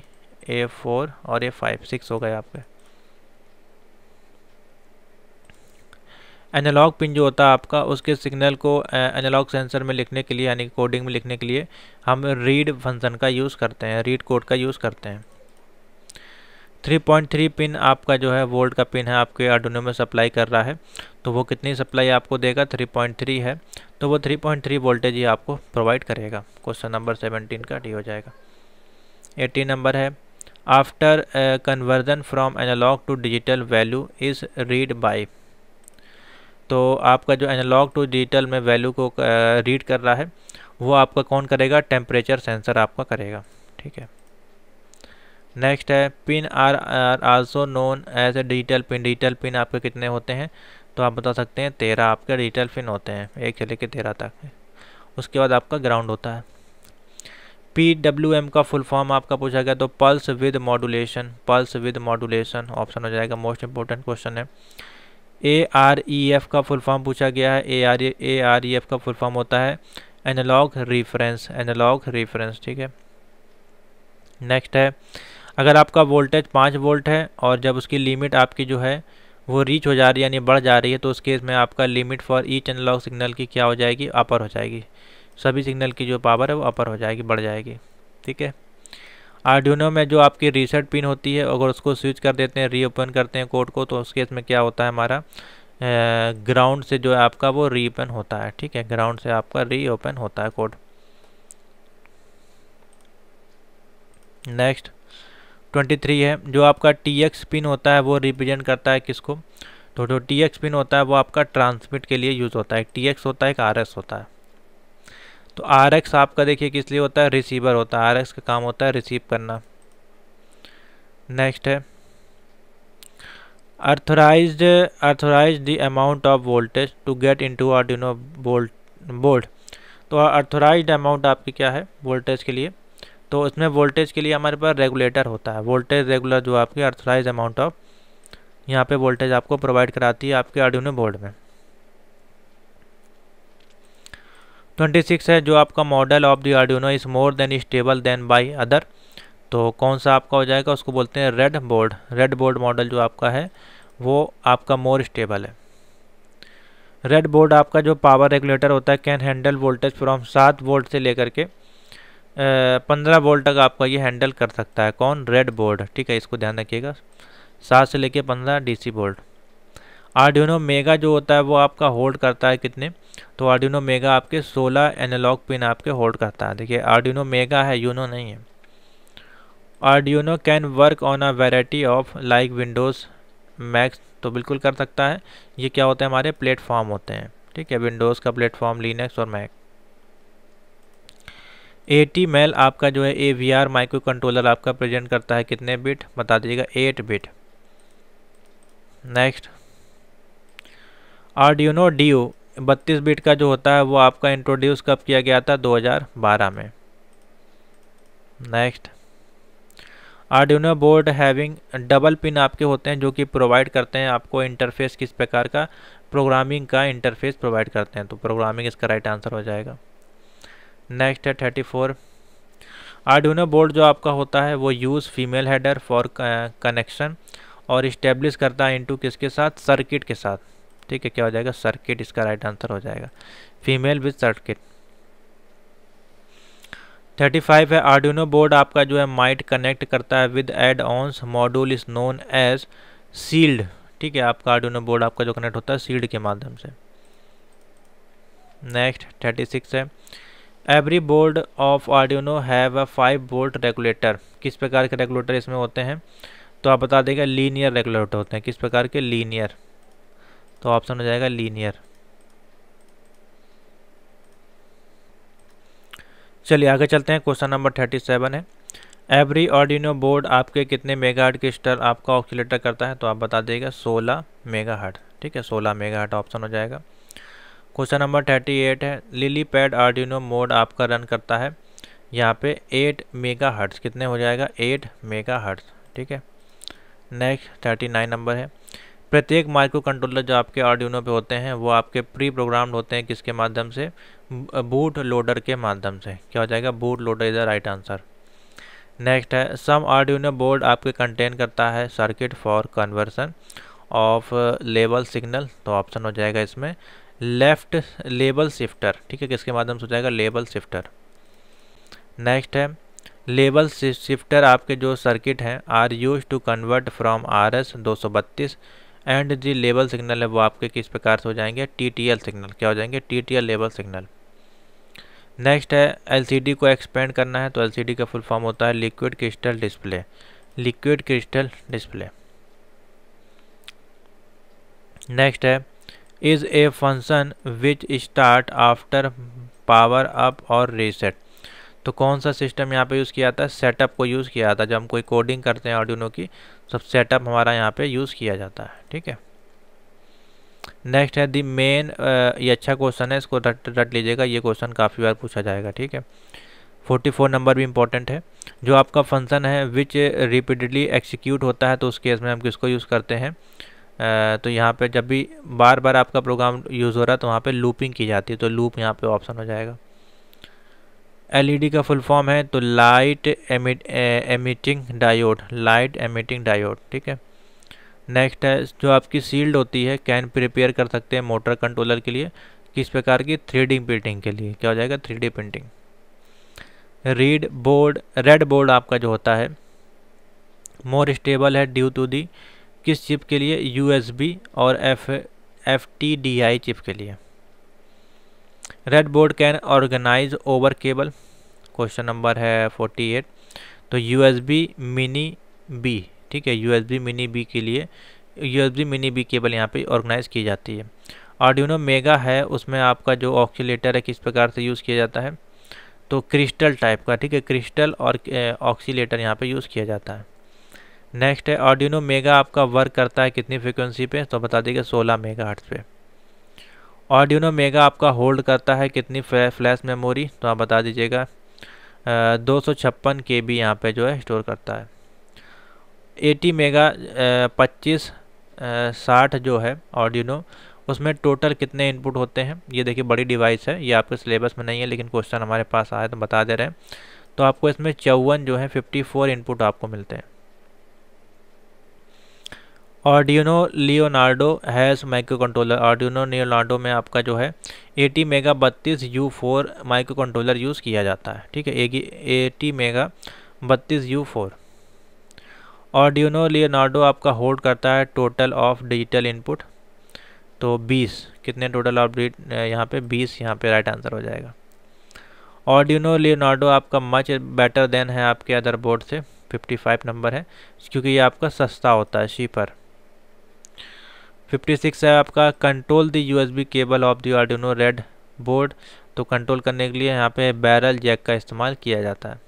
A4 और A5 6 हो गए आपके। एनालॉग पिन जो होता है आपका, उसके सिग्नल को एनालॉग सेंसर में लिखने के लिए यानी कोडिंग में लिखने के लिए हम रीड फंक्शन का यूज़ करते हैं, रीड कोड का यूज़ करते हैं। 3.3 पिन आपका जो है वोल्ट का पिन है, आपके आर्डिनो में सप्लाई कर रहा है, तो वो कितनी सप्लाई आपको देगा, 3.3 है, तो वो 3.3 वोल्टेज ही आपको प्रोवाइड करेगा। क्वेश्चन नंबर 17 का डी हो जाएगा। 18 नंबर है after conversion from analogue to digital value is read by. तो आपका जो एनालॉग टू डिजिटल में वैल्यू को रीड कर रहा है वो आपका कौन करेगा, टेम्परेचर सेंसर आपका करेगा, ठीक है। नेक्स्ट है pin are also known as a digital pin. Digital pin आपके कितने होते हैं, तो आप बता सकते हैं 13 आपके डिजिटल पिन होते हैं, 1 से लेकर 13 तक। उसके बाद आपका ग्राउंड होता है। PWM का फुल फॉर्म आपका पूछा गया, तो pulse width modulation, pulse width modulation option हो जाएगा, मोस्ट इंपॉर्टेंट क्वेश्चन है। AREF का फुल फॉर्म पूछा गया है, AREF का फुल फॉर्म होता है एनालॉग रेफरेंस, एनालॉग रेफरेंस, ठीक है। नेक्स्ट है अगर आपका वोल्टेज 5 वोल्ट है और जब उसकी लिमिट आपकी जो है वो रीच हो जा रही है यानी बढ़ जा रही है, तो उस केस में आपका limit for each analogue signal की क्या हो जाएगी, अपर हो जाएगी। सभी सिग्नल की जो पावर है वो अपर हो जाएगी, बढ़ जाएगी, ठीक है। आर्डिनो में जो आपकी रीसेट पिन होती है, अगर उसको स्विच कर देते हैं, रीओपन करते हैं कोड को, तो उस केस में क्या होता है, हमारा ग्राउंड से जो है आपका वो रीओपन होता है। ठीक है, ग्राउंड से आपका रीओपन होता है कोड। नेक्स्ट 23 है, जो आपका TX पिन होता है वो रिप्रेजेंट करता है किसको, तो जो TX पिन होता है वो आपका ट्रांसमिट के लिए यूज़ होता है। TX होता है, एक RX होता है। तो RX आपका देखिए किस लिए होता है, रिसीवर होता है। RX का काम होता है रिसीव करना। नेक्स्ट है authorise the amount of voltage to get into Arduino board. तो अर्थराइज्ड अमाउंट आपकी क्या है वोल्टेज के लिए, तो इसमें वोल्टेज के लिए हमारे पास रेगुलेटर होता है। वोल्टेज रेगुलर जो आपकी अर्थराइज अमाउंट ऑफ यहाँ पे वोल्टेज आपको प्रोवाइड कराती है आपके आर्डिनो बोर्ड में। 26 है, जो आपका model of the Arduino is more than stable then by other. तो कौन सा आपका हो जाएगा, उसको बोलते हैं red board. Red board model जो आपका है वो आपका मोर स्टेबल है। रेड बोर्ड आपका जो पावर रेगुलेटर होता है can handle voltage from 7 volt से लेकर के 15 वोल्ट तक आपका ये हैंडल कर सकता है। कौन, रेड बोर्ड। ठीक है, इसको ध्यान रखिएगा, 7 से लेकर 15 DC वोल्ट। आर्डिनो मेगा जो होता है वो आपका होल्ड करता है कितने, तो आर्डिनो मेगा आपके 16 एनालॉग पिन आपके होल्ड करता है। देखिए आर्डिनो मेगा है, यूनो नहीं है। Arduino can work on a variety of like Windows max, तो बिल्कुल कर सकता है। ये क्या होते हैं, हमारे प्लेटफॉर्म होते हैं। ठीक है, विंडोज़ का प्लेटफॉर्म, लिनक्स और मैक। ATmel आपका जो है AVR माइक्रो कंट्रोलर आपका प्रेजेंट करता है कितने बिट, बता दीजिएगा, 8 bit. Next Arduino Due 32 bit का जो होता है वो आपका इंट्रोड्यूस कब किया गया था, 2012 में। Next Arduino board having double pin आपके होते हैं जो कि प्रोवाइड करते हैं आपको इंटरफेस, किस प्रकार का, प्रोग्रामिंग का इंटरफेस प्रोवाइड करते हैं। तो प्रोग्रामिंग इसका राइट आंसर हो जाएगा। नेक्स्ट है 34, आर्डिनो बोर्ड जो आपका होता है वो use female header for connection और इस्टेब्लिश करता है इनटू किसके साथ, सर्किट के साथ। ठीक है, क्या हो जाएगा, सर्किट, इसका राइट आंसर हो जाएगा, फीमेल विद सर्किट। 35 है, आर्डिनो बोर्ड आपका जो है माइट कनेक्ट करता है with add ons module is known as shield. ठीक है, आपका आर्डिनो बोर्ड आपका जो कनेक्ट होता है सील्ड के माध्यम से। नेक्स्ट 36 है, every board of Arduino have a 5 volt regulator. किस प्रकार के रेगुलेटर इसमें होते हैं, तो आप बता देगा लीनियर रेगुलेटर होते हैं। किस प्रकार के, लीनियर। तो ऑप्शन हो जाएगा लीनियर। चलिए आगे चलते हैं, क्वेश्चन नंबर 37 है, एवरी आर्डिनो बोर्ड आपके कितने मेगाहर्ट्ज क्रिस्टल आपका ऑक्सीलेटर करता है, तो आप बता देगा 16 मेगाहर्ट्ज। ठीक है, 16 मेगाहर्ट्ज ऑप्शन हो जाएगा। क्वेश्चन नंबर 38 है, लिली पैड आर्डिनो मोड आपका रन करता है यहाँ पे 8 मेगाहर्ट्ज, कितने हो जाएगा, 8 मेगाहर्ट्ज। ठीक है। नेक्स्ट 39 नंबर है, प्रत्येक माइक्रो कंट्रोलर जो आपके आर्डिनो पे होते हैं वो आपके प्री प्रोग्राम्ड होते हैं किसके माध्यम से, बूट लोडर के माध्यम से। क्या हो जाएगा, boot loader is the right answer. Next है, सम आर्डिनो बोर्ड आपके कंटेन करता है circuit for conversion of level signal, तो ऑप्शन हो जाएगा इसमें लेफ्ट लेबल शिफ्टर। ठीक है, किसके माध्यम से हो जाएगा, लेबल शिफ्टर। नेक्स्ट है, लेबल शिफ्टर आपके जो सर्किट हैं are use to convert from RS 232 and जी लेबल सिग्नल है वो आपके किस प्रकार से हो जाएंगे, TTL सिग्नल। क्या हो जाएंगे, TTL लेबल सिग्नल। नेक्स्ट है, LCD को एक्सपेंड करना है, तो LCD का फुल फॉर्म होता है liquid crystal display, liquid crystal display. Next है, is a function which start after power up और रीसेट, तो कौन सा सिस्टम यहाँ पे यूज़ किया था, सेटअप को यूज़ किया था। जब हम कोई कोडिंग करते हैं आर्डिनो की, सब सेटअप हमारा यहाँ पे यूज़ किया जाता है। ठीक है। नेक्स्ट है दी मेन, ये अच्छा क्वेश्चन है, इसको रट लीजिएगा, ये क्वेश्चन काफ़ी बार पूछा जाएगा। ठीक है। 44 नंबर भी इंपॉर्टेंट है, जो आपका फंक्शन है विच रिपीटेडली एक्सिक्यूट होता है, तो उस केस में हम किसको यूज़ करते हैं, तो यहाँ पे जब भी बार बार आपका प्रोग्राम यूज़ हो रहा है तो वहाँ पे लूपिंग की जाती है, तो लूप यहाँ पे ऑप्शन हो जाएगा। LED का फुल फॉर्म है तो light emitting diode, light emitting diode. ठीक है। नेक्स्ट है, जो आपकी सील्ड होती है कैन प्रिपेयर कर सकते हैं मोटर कंट्रोलर के लिए, किस प्रकार की, 3D प्रिंटिंग के लिए। क्या हो जाएगा, 3D प्रिंटिंग। रेड बोर्ड आपका जो होता है मोर स्टेबल है ड्यू टू दी, किस चिप के लिए, USB और FTDI चिप के लिए। Red board can organise over cable, question number है 48। तो USB मिनी बी, ठीक है, USB मिनी बी के लिए USB मिनी बी केबल यहाँ पे ऑर्गेनाइज की जाती है। आर्डिनो मेगा है, उसमें आपका जो ऑक्सीलेटर है किस प्रकार से यूज़ किया जाता है, तो क्रिस्टल टाइप का, ठीक है, क्रिस्टल और ऑक्सीलेटर यहाँ पे यूज़ किया जाता है। नेक्स्ट है आर्डिनो मेगा आपका वर्क करता है कितनी फ्रिक्वेंसी पे, तो बता दीजिए 16 मेगाहर्ट्ज़ पे। आर्डिनो मेगा आपका होल्ड करता है कितनी फ्लैश मेमोरी, तो आप बता दीजिएगा 256 KB यहाँ पे जो है स्टोर करता है। 80 मेगा 2560 जो है आर्डिनो, उसमें टोटल कितने इनपुट होते हैं। ये देखिए बड़ी डिवाइस है, ये आपके सिलेबस में नहीं है लेकिन क्वेश्चन हमारे पास आया तो बता दे रहे हैं। तो आपको इसमें 54 जो है 54 इनपुट आपको मिलते हैं। Arduino Leonardo has micro controller, Arduino Leonardo में आपका जो है 80 mega 32U4 micro controller use किया जाता है, ठीक है, 80 मेगा 32U4। आर्डिनो लियोनार्डो आपका होल्ड करता है टोटल ऑफ डिजिटल इनपुट, तो 20, कितने टोटल ऑफ यहाँ पे 20 यहाँ पे राइट आंसर हो जाएगा। आर्डिनो लियोनार्डो आपका मच बेटर देन है आपके अदर बोर्ड से, 55 नंबर है क्योंकि ये आपका सस्ता होता है, शीपर। 56 है आपका control the USB cable of the Arduino red board, तो कंट्रोल करने के लिए यहाँ पे बैरल जैक का इस्तेमाल किया जाता है।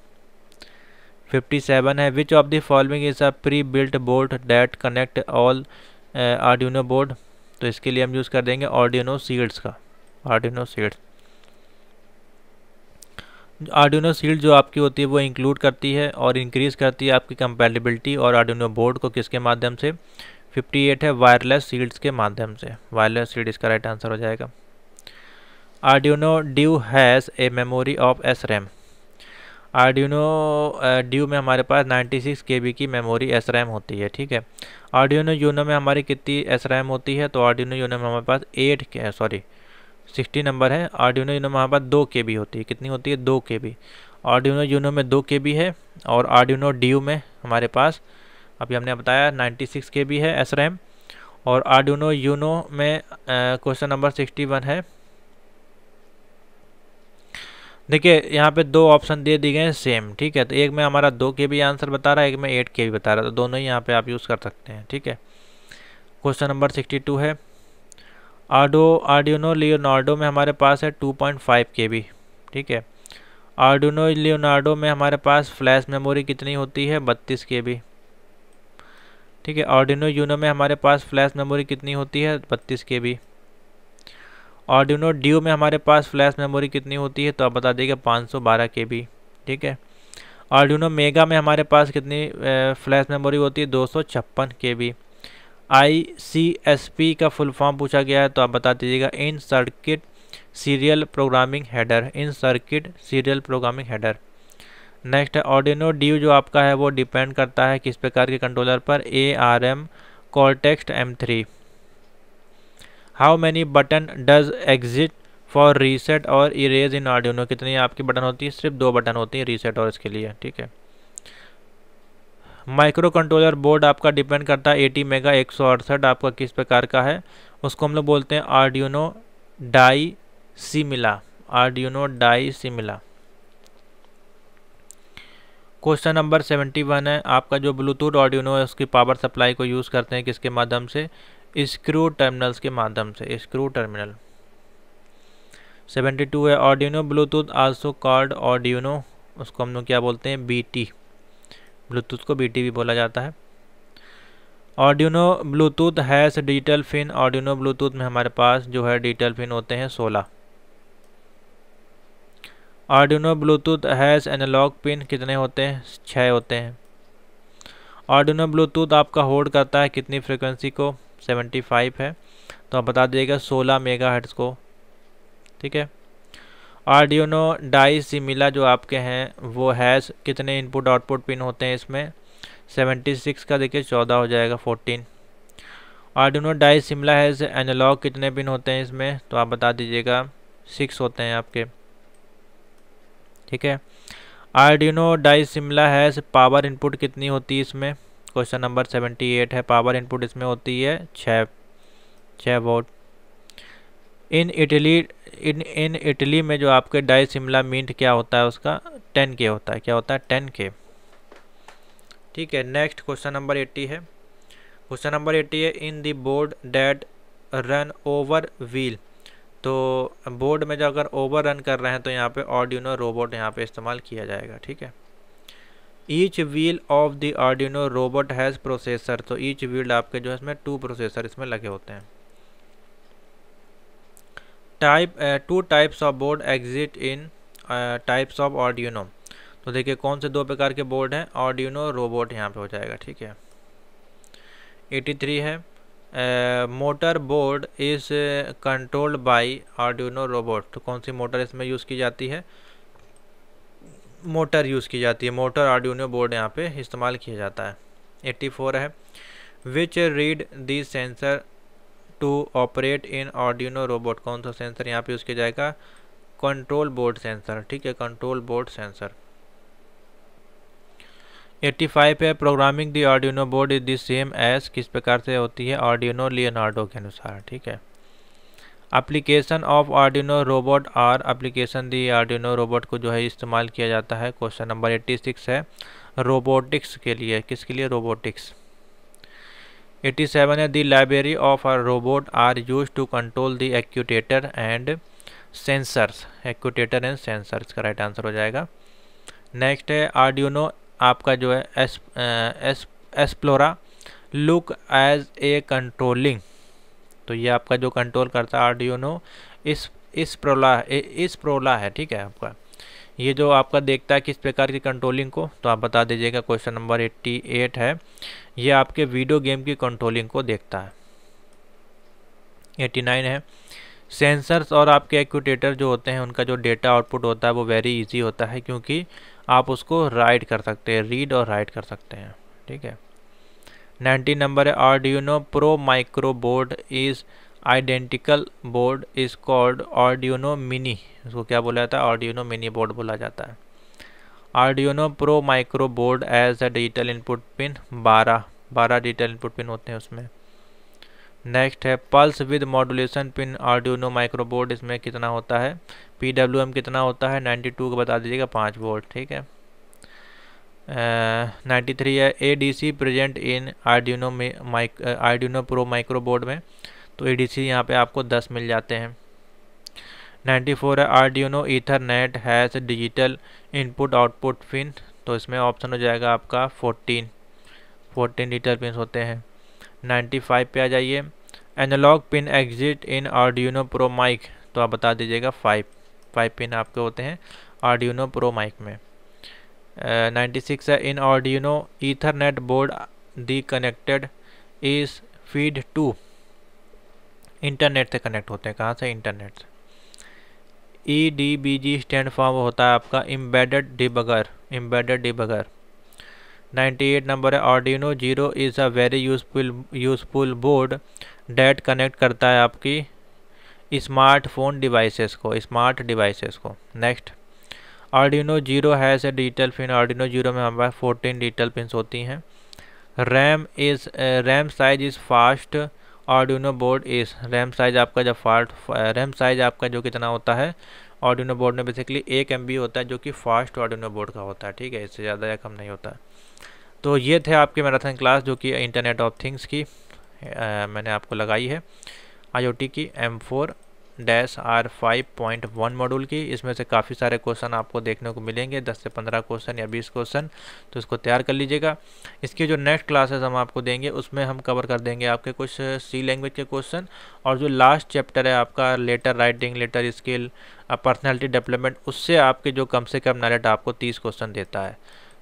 57 है which of the following is a pre built board that connect all Arduino board, तो इसके लिए हम यूज़ कर देंगे आर्डिनो सीड्स का, आर्डिनो सीड्स। आर्डिनो सीड जो आपकी होती है वो इंक्लूड करती है और इंक्रीज़ करती है आपकी कंपैटिबिलिटी और आर्डिनो बोर्ड को किसके माध्यम से, 58 है वायरलेस सीड्स के माध्यम से, वायरलेस सीड इसका राइट आंसर हो जाएगा। Arduino due has a memory of SRAM, Arduino due में हमारे पास 96 KB की मेमोरी SRAM होती है, ठीक है। आर्डिनो यूनो में हमारी कितनी SRAM होती है, तो आर्डिनो यूनो में हमारे पास 60 नंबर है। आर्डिनो यूनो में हमारे पास 2 KB होती है, कितनी होती है 2 KB। आर्डिनो यूनो में 2 KB है और आर्डिनो ड्यू में हमारे पास अभी हमने बताया 96 KB है SRAM, और आर्डिनो यूनो में क्वेश्चन नंबर 61 है। देखिए यहाँ पे 2 ऑप्शन दे दिए गए हैं सेम, ठीक है, तो एक में हमारा 2 KB आंसर बता रहा है, एक में 8 KB बता रहा है, तो दोनों ही यहाँ पे आप यूज़ कर सकते हैं, ठीक है। क्वेश्चन नंबर 62 है आर्डिनो लियोनार्डो में हमारे पास है 2.5 KB, ठीक है। आर्डिनो लियोनार्डो में हमारे पास फ्लैश मेमोरी कितनी होती है 32 KB, ठीक है। आर्डिनो यूनो में हमारे पास फ्लैश मेमोरी कितनी होती है 32 KB। आर्डिनो ड्यू में हमारे पास फ्लैश मेमोरी कितनी होती है, तो आप बता दीजिएगा 512 KB, ठीक है। आर्डिनो मेगा में हमारे पास कितनी फ्लैश मेमोरी होती है 256 KB। ICSP का फुल फॉर्म पूछा गया है, तो आप बता दीजिएगा in circuit serial programming header, in circuit serial programming header. Next है आर्डिनो ड्यू जो आपका है वो डिपेंड करता है किस प्रकार के कंट्रोलर पर, ARM Cortex M3। How many button does exit for reset और इरेज इन आर्डिनो, कितनी आपकी बटन होती है, सिर्फ 2 बटन होती है रीसेट और इसके लिए, ठीक है। माइक्रो कंट्रोलर बोर्ड आपका डिपेंड करता है 80 मेगा 168 आपका किस प्रकार का है, उसको हम लोग बोलते हैं Arduino Diecimila, Arduino Diecimila. Question number 71 है आपका जो ब्लूटूथ आर्डिनो है उसकी पावर सप्लाई को यूज़ करते हैं किसके माध्यम से, स्क्रू टर्मिनल्स के माध्यम से, स्क्रू टर्मिनल। 72 है Arduino Bluetooth also called Arduino, उसको हम लोग क्या बोलते हैं BT, ब्लूटूथ को BT भी बोला जाता है। Arduino Bluetooth has digital pin, Arduino Bluetooth में हमारे पास जो है डिजिटल पिन होते हैं 16। Arduino Bluetooth has analogue pin कितने होते हैं, 6 होते हैं। आर्डिनो ब्लूटूथ आपका होल्ड करता है कितनी फ्रिक्वेंसी को, 75 है, तो आप बता दीजिएगा 16 मेगाहर्ट्ज़ को, ठीक है। आर्डिनो डाई सिमिला जो आपके हैं वो हैज़ कितने इनपुट आउटपुट पिन होते हैं इसमें, 76 का देखिए 14 हो जाएगा 14। आर्डिनो डाई सिमिला हैज़ एनालॉग कितने पिन होते हैं इसमें, तो आप बता दीजिएगा 6 होते हैं आपके, ठीक है। आर्डिनो डाइसिमिला है, पावर इनपुट कितनी होती है इसमें? क्वेश्चन नंबर 78 है। पावर इनपुट इसमें होती है 6 वोल्ट। इन इटली में जो आपके डाइसिमिला मिंट क्या होता है उसका 10K होता है। क्या होता है? 10K। ठीक है। नेक्स्ट क्वेश्चन नंबर 80 है। क्वेश्चन नंबर 80 है in the board that run over wheel. तो बोर्ड में जो अगर ओवर रन कर रहे हैं तो यहाँ पे आर्डिनो रोबोट यहाँ पे इस्तेमाल किया जाएगा। ठीक है। Each wheel of the Arduino robot has processor. तो ईच व्हील आपके जो है इसमें 2 प्रोसेसर इसमें लगे होते हैं। Two types of board exist in types of Arduino. तो देखिए कौन से 2 प्रकार के बोर्ड हैं? आर्डिनो रोबोट यहाँ पे हो जाएगा। ठीक है। 83 है motor board is controlled by Arduino robot. तो कौन सी मोटर इसमें यूज़ की जाती है? मोटर यूज़ की जाती है, मोटर आर्डिनो बोर्ड यहाँ पे इस्तेमाल किया जाता है। 84 है which read the sensor to operate in Arduino robot. कौन सा सेंसर यहाँ पे यूज़ किया जाएगा? Control board sensor. ठीक है, कंट्रोल बोर्ड सेंसर। 85 है programming the Arduino board is the same as. किस प्रकार से होती है? आर्डिनो लियोनार्डो के अनुसार। ठीक है। Application of Arduino robot are. Application दी आर्डिनो रोबोट को जो है इस्तेमाल किया जाता है। क्वेश्चन नंबर 86 है रोबोटिक्स के लिए। किसके लिए? रोबोटिक्स। 87 है the library of our robot are use to control the actuator and sensors. Actuator and sensors का राइट आंसर हो जाएगा। नेक्स्ट है आर्डिनो आपका जो है Esplora look as a controlling. तो ये आपका जो कंट्रोल करता है आर्डिनो इस प्रोला है। ठीक है। आपका ये जो आपका देखता है किस प्रकार की कंट्रोलिंग को, तो आप बता दीजिएगा। क्वेश्चन नंबर 88 है ये आपके वीडियो गेम की कंट्रोलिंग को देखता है। 89 है सेंसर्स और आपके एक्यूटेटर जो होते हैं उनका जो डेटा आउटपुट होता है वो वेरी इजी होता है, क्योंकि आप उसको राइट कर सकते हैं, रीड और राइट कर सकते हैं। ठीक है। 90 नंबर है Arduino pro micro board is identical board is called Arduino mini. इसको क्या बोला जाता है? आर्डिनो मिनी बोर्ड बोला जाता है। Arduino pro micro board as a digital input pin 12 digital input pin होते हैं उसमें। नेक्स्ट है pulse width modulation pin Arduino micro board. इसमें कितना होता है? PWM कितना होता है? 92 को बता दीजिएगा 5 वोल्ट। ठीक है। 93 है ADC present in Arduino pro micro board में। तो ADC यहाँ पे आपको 10 मिल जाते हैं। 94 है Arduino Ethernet has digital input output pin. तो इसमें ऑप्शन हो जाएगा आपका 14 डिजिटल पिन होते हैं। 95 पे आ जाइए एनालॉग पिन एग्जिट इन आर्डिनो प्रो माइक। तो आप बता दीजिएगा 5 पिन आपके होते हैं आर्डिनो प्रो माइक में। 96 है in Arduino Ethernet board the connected is feed to. Internet से कनेक्ट होते हैं। कहाँ से? इंटरनेट से। EDBG स्टैंड फॉर होता है आपका एम्बेडेड डिबगर। 98 नंबर है Arduino zero is a very useful board that connect करता है आपकी स्मार्ट डिवाइसेस को। Next Arduino zero has a digital pin. Arduino zero में हमारे पास 14 डिजिटल पिन्स होती हैं। RAM size is fast Arduino board is. RAM size आपका जो कितना होता है आर्डिनो बोर्ड में बेसिकली 1 MB होता है, जो कि फास्ट आर्डिनो बोर्ड का होता है। ठीक है। इससे ज़्यादा या कम नहीं होता। तो ये थे आपके मैराथन क्लास जो कि इंटरनेट ऑफ थिंग्स की मैंने आपको लगाई है, IoT की M4-R5.1 मॉड्यूल की। इसमें से काफ़ी सारे क्वेश्चन आपको देखने को मिलेंगे, 10 से 15 क्वेश्चन या 20 क्वेश्चन। तो इसको तैयार कर लीजिएगा। इसकी जो नेक्स्ट क्लासेस हम आपको देंगे उसमें हम कवर कर देंगे आपके कुछ C लैंग्वेज के क्वेश्चन, और जो लास्ट चैप्टर है आपका letter writing, letter skill, personality development, उससे आपके जो कम से कम नॉलेज आपको 30 क्वेश्चन देता है।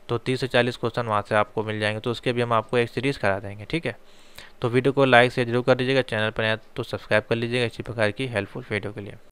तो 30 से 40 क्वेश्चन वहाँ से आपको मिल जाएंगे। तो उसके भी हम आपको एक सीरीज़ करा देंगे। ठीक है। तो वीडियो को लाइक से जरूर कर दीजिएगा। चैनल पर आए तो सब्सक्राइब कर लीजिएगा इसी प्रकार की हेल्पफुल वीडियो के लिए।